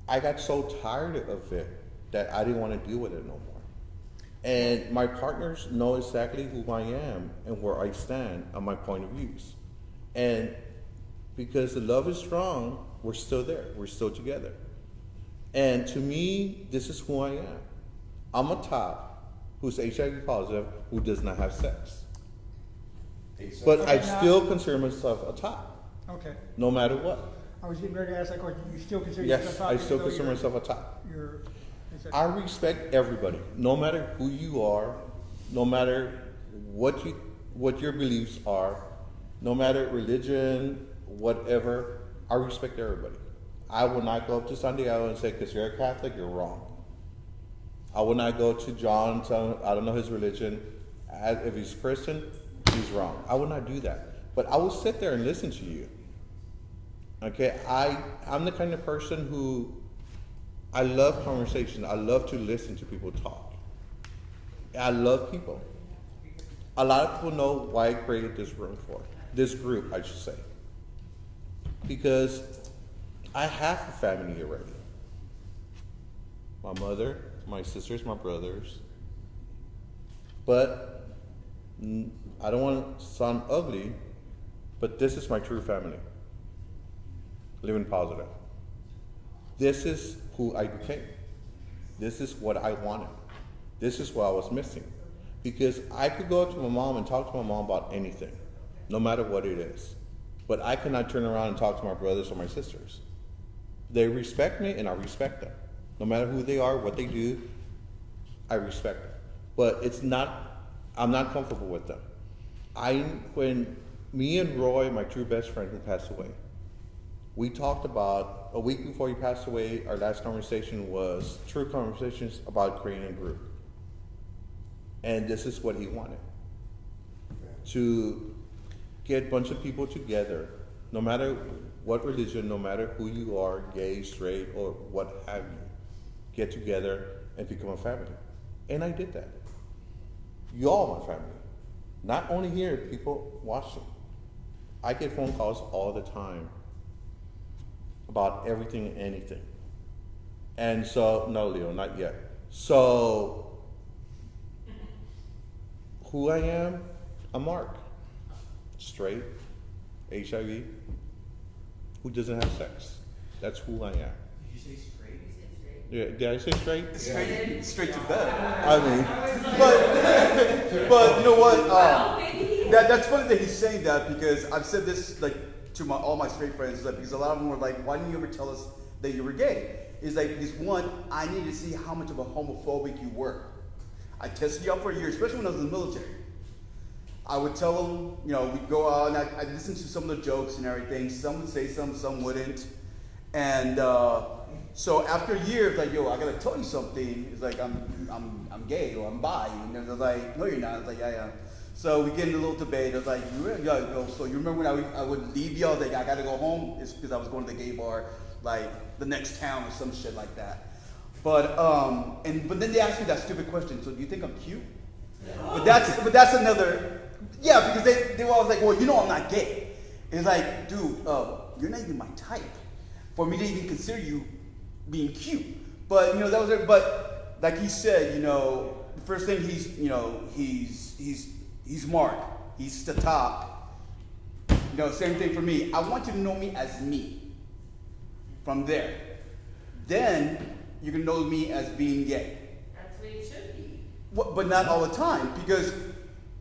I got so tired of it that I didn't want to deal with it no more. And my partners know exactly who I am and where I stand on my point of views. And because the love is strong, we're still there. We're still together. And to me, this is who I am. I'm a top who's HIV positive who does not have sex. But Okay, I still consider myself a top, Okay. no matter what. I was getting ready to ask that question. You still consider Yes, yourself top? I even still though consider you're- myself a top. You're, is that- I respect everybody, no matter who you are, no matter what your beliefs are, no matter religion, whatever. I respect everybody. I will not go up to Santiago and say, because you're a Catholic, you're wrong. I will not go to John, tell him I don't know his religion. If he's Christian, he's wrong. I will not do that. But I will sit there and listen to you. Okay, I'm the kind of person who, I love conversation. I love to listen to people talk. I love people. A lot of people know why I created this room for. This group, I should say. Because I have a family already. My mother, my sisters, my brothers. But I don't want to sound ugly, but this is my true family. Living positive. This is who I became. This is what I wanted. This is what I was missing. Because I could go up to my mom and talk to my mom about anything, no matter what it is. But I cannot turn around and talk to my brothers or my sisters. They respect me and I respect them. No matter who they are, what they do, I respect them. But I'm not comfortable with them. When me and Roy, my true best friend who passed away, we talked about, a week before he passed away, our last conversation was true conversations about creating a group. And this is what he wanted. To get a bunch of people together, no matter what religion, no matter who you are, gay, straight, or what have you, get together and become a family. And I did that. Y'all my family. Not only here, people watching. I get phone calls all the time about everything and anything. And so, no, Leo, not yet. So, who I am, I'm Marc. Straight, HIV, who doesn't have sex. That's who I am. Did you say straight? Yeah, did I say straight? Straight to bed. I mean, But you know what? That's funny that he's saying that, because I've said this like to all my straight friends, like, because a lot of them were like, "Why didn't you ever tell us that you were gay?" It's like, because one, I needed to see how much of a homophobic you were. I tested you out for a year, especially when I was in the military. I would tell them, we'd go out and I'd listen to some of the jokes and everything. Some would say some wouldn't. And so after a year, it's like, yo, I gotta tell you something. It's like, I'm gay or I'm bi. And they're like, no, you're not. It's like, yeah, yeah. So we get in a little debate. It's like, so you remember when I would leave y'all, like, I gotta go home? It's because I was going to the gay bar, like the next town or some shit like that. But then they ask me that stupid question. So do you think I'm cute? But that's another. Yeah, because they were always like, well, I'm not gay. It's like, dude, you're not even my type for me to even consider you being cute. But that was it. But like he said, the first thing he's Marc. He's the top. Same thing for me. I want you to know me as me. From there, then you can know me as being gay. That's what it should be. But not all the time, because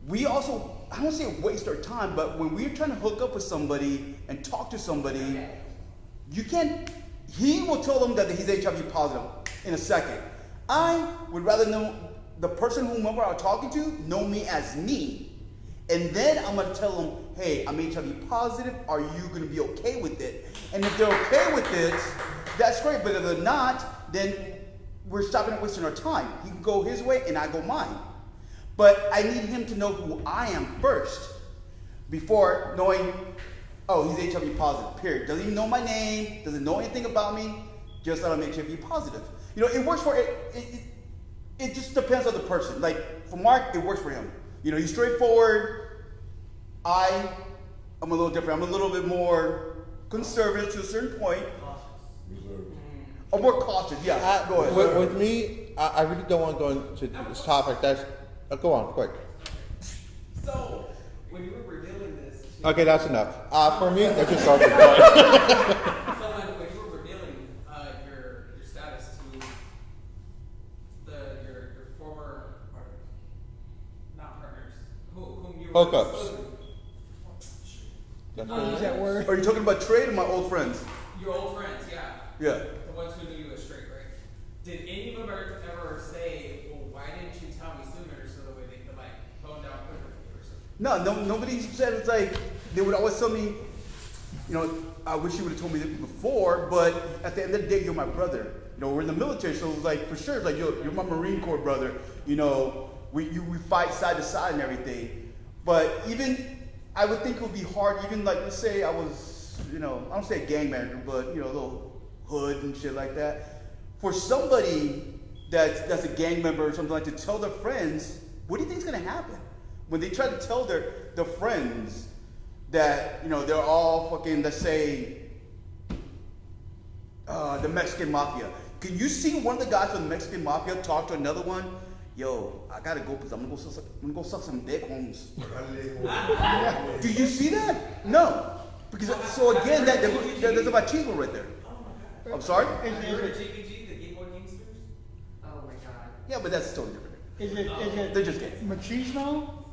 we also, I don't say waste our time, but when we're trying to hook up with somebody and talk to somebody, you can't, he will tell them that he's HIV positive in a second. I would rather know the person whomever I'm talking to know me as me. And then I'm going to tell them, hey, I'm HIV positive. Are you going to be okay with it? And if they're okay with it, that's great. But if they're not, then we're stopping and wasting our time. He can go his way and I go mine. But I need him to know who I am first before knowing oh, he's HIV positive, period. Doesn't even know my name, doesn't know anything about me, just that I'm HIV positive. You know, it works for, it just depends on the person. Like, for Marc, it works for him. You know, he's straightforward. I'm a little different. I'm a little bit more conservative to a certain point. Or more cautious, yeah. Go ahead. With me, I really don't want to go into this topic. That's go on, quick. So, when you were revealing this. Okay, that's enough. For me, let's just start with So, when you were revealing your status to your former partners, not partners, whom you were Hookups. exposing. That's Use that word. Are you talking about trade or my old friends? Your old friends, yeah. Yeah. The ones who knew you as straight, right? Did any of them ever say, well, why didn't you tell me sooner so that way they could like tone down quicker or something? No, nobody said it's like, they would always tell me, you know, I wish you would have told me this before, but at the end of the day, you're my brother. You know, we're in the military, so it's like, for sure, it's like, you're my Marine Corps brother. You know, we fight side to side and everything. But even, I would think it would be hard, even like, let's say I was, you know, I don't say a gang manager, but, you know, a little hood and shit like that. For somebody that's a gang member or something like to tell their friends, what do you think is going to happen? When they try to tell their friends that, you know, they're all fucking, let's say, the Mexican Mafia. Can you see one of the guys from the Mexican Mafia talk to another one? Yo, I gotta go because I'm gonna go suck some dick, Holmes. Do you see that? No. Because so again, there's a machismo right there. I'm sorry? Remember JPG, the Game Boy Gangsters? Oh my god. Yeah, but that's totally different. Is it They're just gay. machismo?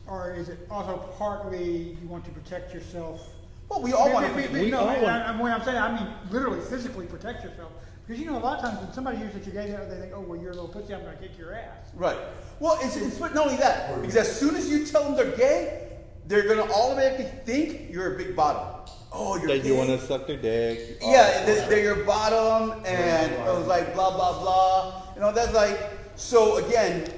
Or is it also partly you want to protect yourself? Well, we all want to. No, all want- when I'm saying, I mean literally physically protect yourself. Because you know, a lot of times when somebody hears that you're gay, they think, oh, well, you're a little pussy, I'm going to kick your ass. Right. Well, it's not only that. Because as soon as you tell them they're gay, they're going to automatically think you're a big bottom. Oh, you're that gay. you want to suck their dick. Yeah, they're your bottom, and it was like blah, blah, blah. You know, that's like, so again,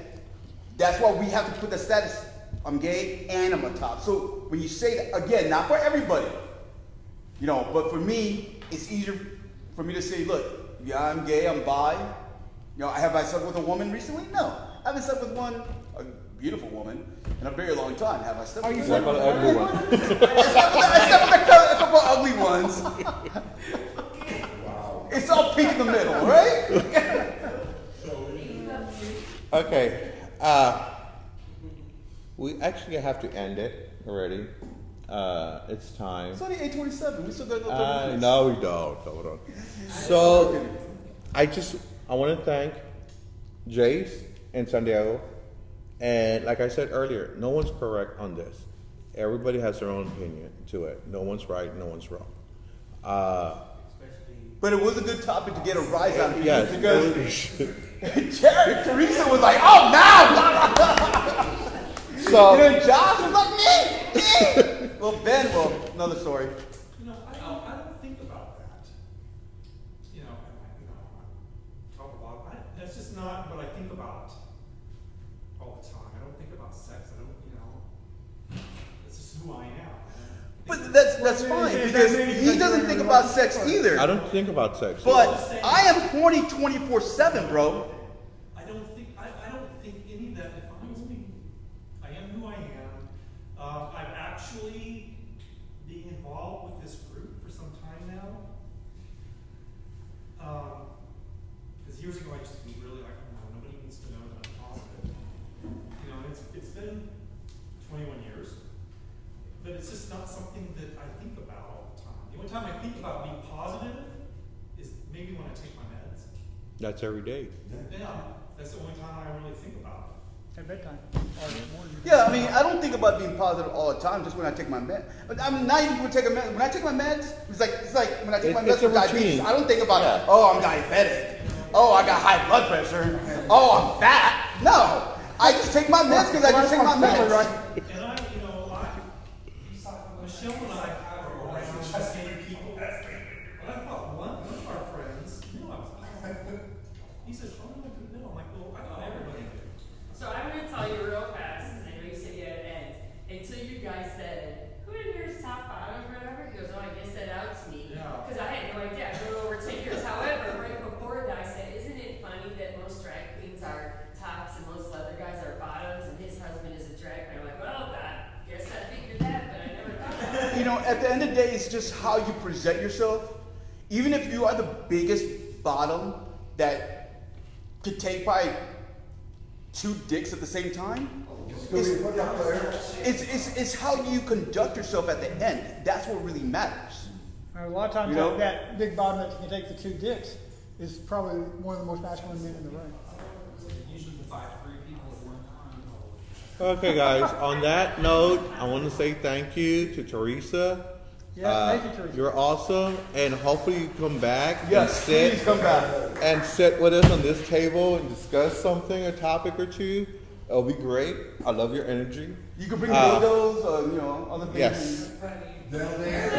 that's why we have to put the status, I'm gay and I'm a top. So when you say that, again, not for everybody, you know, but for me, it's easier for me to say, look, yeah, I'm gay, I'm bi. You know, have I slept with a woman recently? No. I haven't slept with a beautiful woman, in a very long time. Have I slept with What about the ugly one? I slept with a couple ugly ones. Wow. It's all pink in the middle, right? Okay. We actually have to end it already. It's time. It's only 8:27. We still got a little 30 minutes. No, we don't. Hold on. So, I want to thank Jase and Santiago. And like I said earlier, no one's correct on this. Everybody has their own opinion to it. No one's right, no one's wrong. But it was a good topic to get a rise out of people. Yes. Because Theresa was like, oh, now! So, You know, Josh was like, me. Well, Ben, another story. You know, I don't think about that. You know, talk about that's just not what I think about all the time. I don't think about sex. I don't, you know, it's just who I am. But that's fine, because he doesn't think about sex either. I don't think about sex. But I am horny 24/7, bro. I don't think any of that defines me. I am who I am. I've actually been involved with this group for some time now. Because years ago I used to be really like, oh, nobody needs to know that I'm positive. You know, and it's been 21 years. But it's just not something that I think about all the time. The only time I think about being positive is maybe when I take my meds. That's every day. Yeah, that's the only time I really think about it. At bedtime. Or in the morning. Yeah, I mean, I don't think about being positive all the time, just when I take my meds. But I'm not even going to take a med. When I take my meds, it's like when I take my meds It's a for diabetes. routine. I don't think about, Yeah. oh, I'm diabetic. Oh, I got high blood pressure. Oh, I'm fat. No, I just take my meds because I just take my meds. And I, you know, Michelle and I are around the same people. And I thought one of our friends knew I was positive. He says, oh, no, no. I'm like, well, I thought everybody did. So I'm gonna tell you real fast, because I know you said you had ends, until you guys said, who in here is top at the end of the day, it's just how you present yourself. Even if you are the biggest bottom that could take probably 2 dicks at the same time, it's how you conduct yourself at the end. That's what really matters. A lot of times You know? that big bottom that can take the 2 dicks is probably one of the most masculine men in the room. Usually 5 to 3 people at one time. Okay, guys. On that note, I want to say thank you to Theresa. Yes, thank you, Teresa. You're awesome, and hopefully you come back. Yes, and please come back. and sit with us on this table and discuss something, a topic or two. It'll be great. I love your energy. You can bring dildos, other things. Yes. Down there.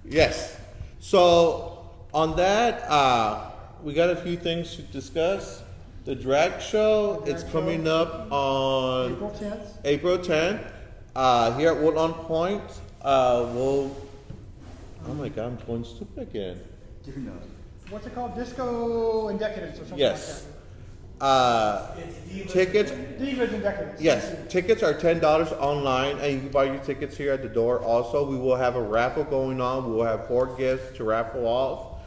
Yes. So on that, we got a few things to discuss. The drag show, it's coming up on April 10th. April 10th. Here at Woodlawn Point, oh my God, I'm going stupid again. What's it called? Disco and Decadence or something Yes. like Tickets, that. Divas and Decadence. yes, tickets are $10 online, and you can buy your tickets here at the door. Also, we will have a raffle going on. We will have 4 gifts to raffle off.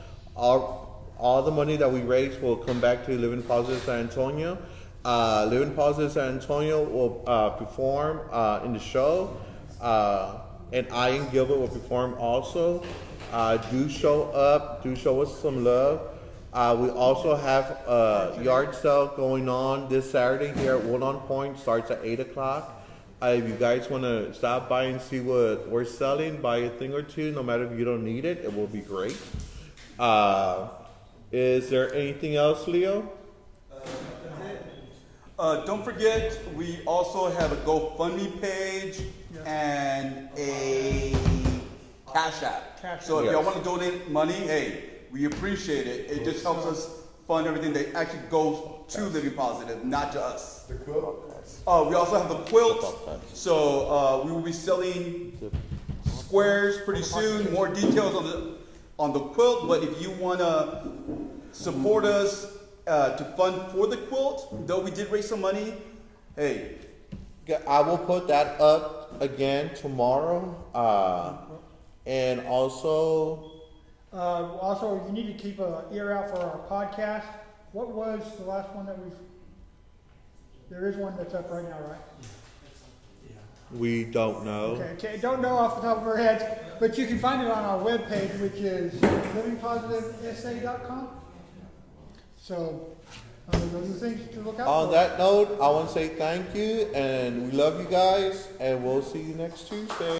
All the money that we raise will come back to Living Positive San Antonio. Living Positive San Antonio will perform in the show, and I and Gilbert will perform also. Do show up, do show us some love. We also have a yard sale going on this Saturday here at Woodlawn Point. Starts at 8 o'clock. If you guys want to stop by and see what we're selling, buy a thing or two. No matter if you don't need it, it will be great. Is there anything else, Leo? Don't forget, we also have a GoFundMe page and a Cash App. So if y'all want to donate money, hey, we appreciate it. It just helps us fund everything that actually goes to Living Positive, not to us. The quilt? We also have the quilt. So we will be selling squares pretty soon. More details on the quilt. But if you want to support us to fund for the quilt, though we did raise some money, hey. I will put that up again tomorrow. And also, Also, you need to keep an ear out for our podcast. What was the last one that we've? There is one that's up right now, right? we don't know. Okay, don't know off the top of our heads, but you can find it on our webpage, which is livingpositivesa.com. So, those are things to look out On for. that note, I want to say thank you, and we love you guys, and we'll see you next Tuesday.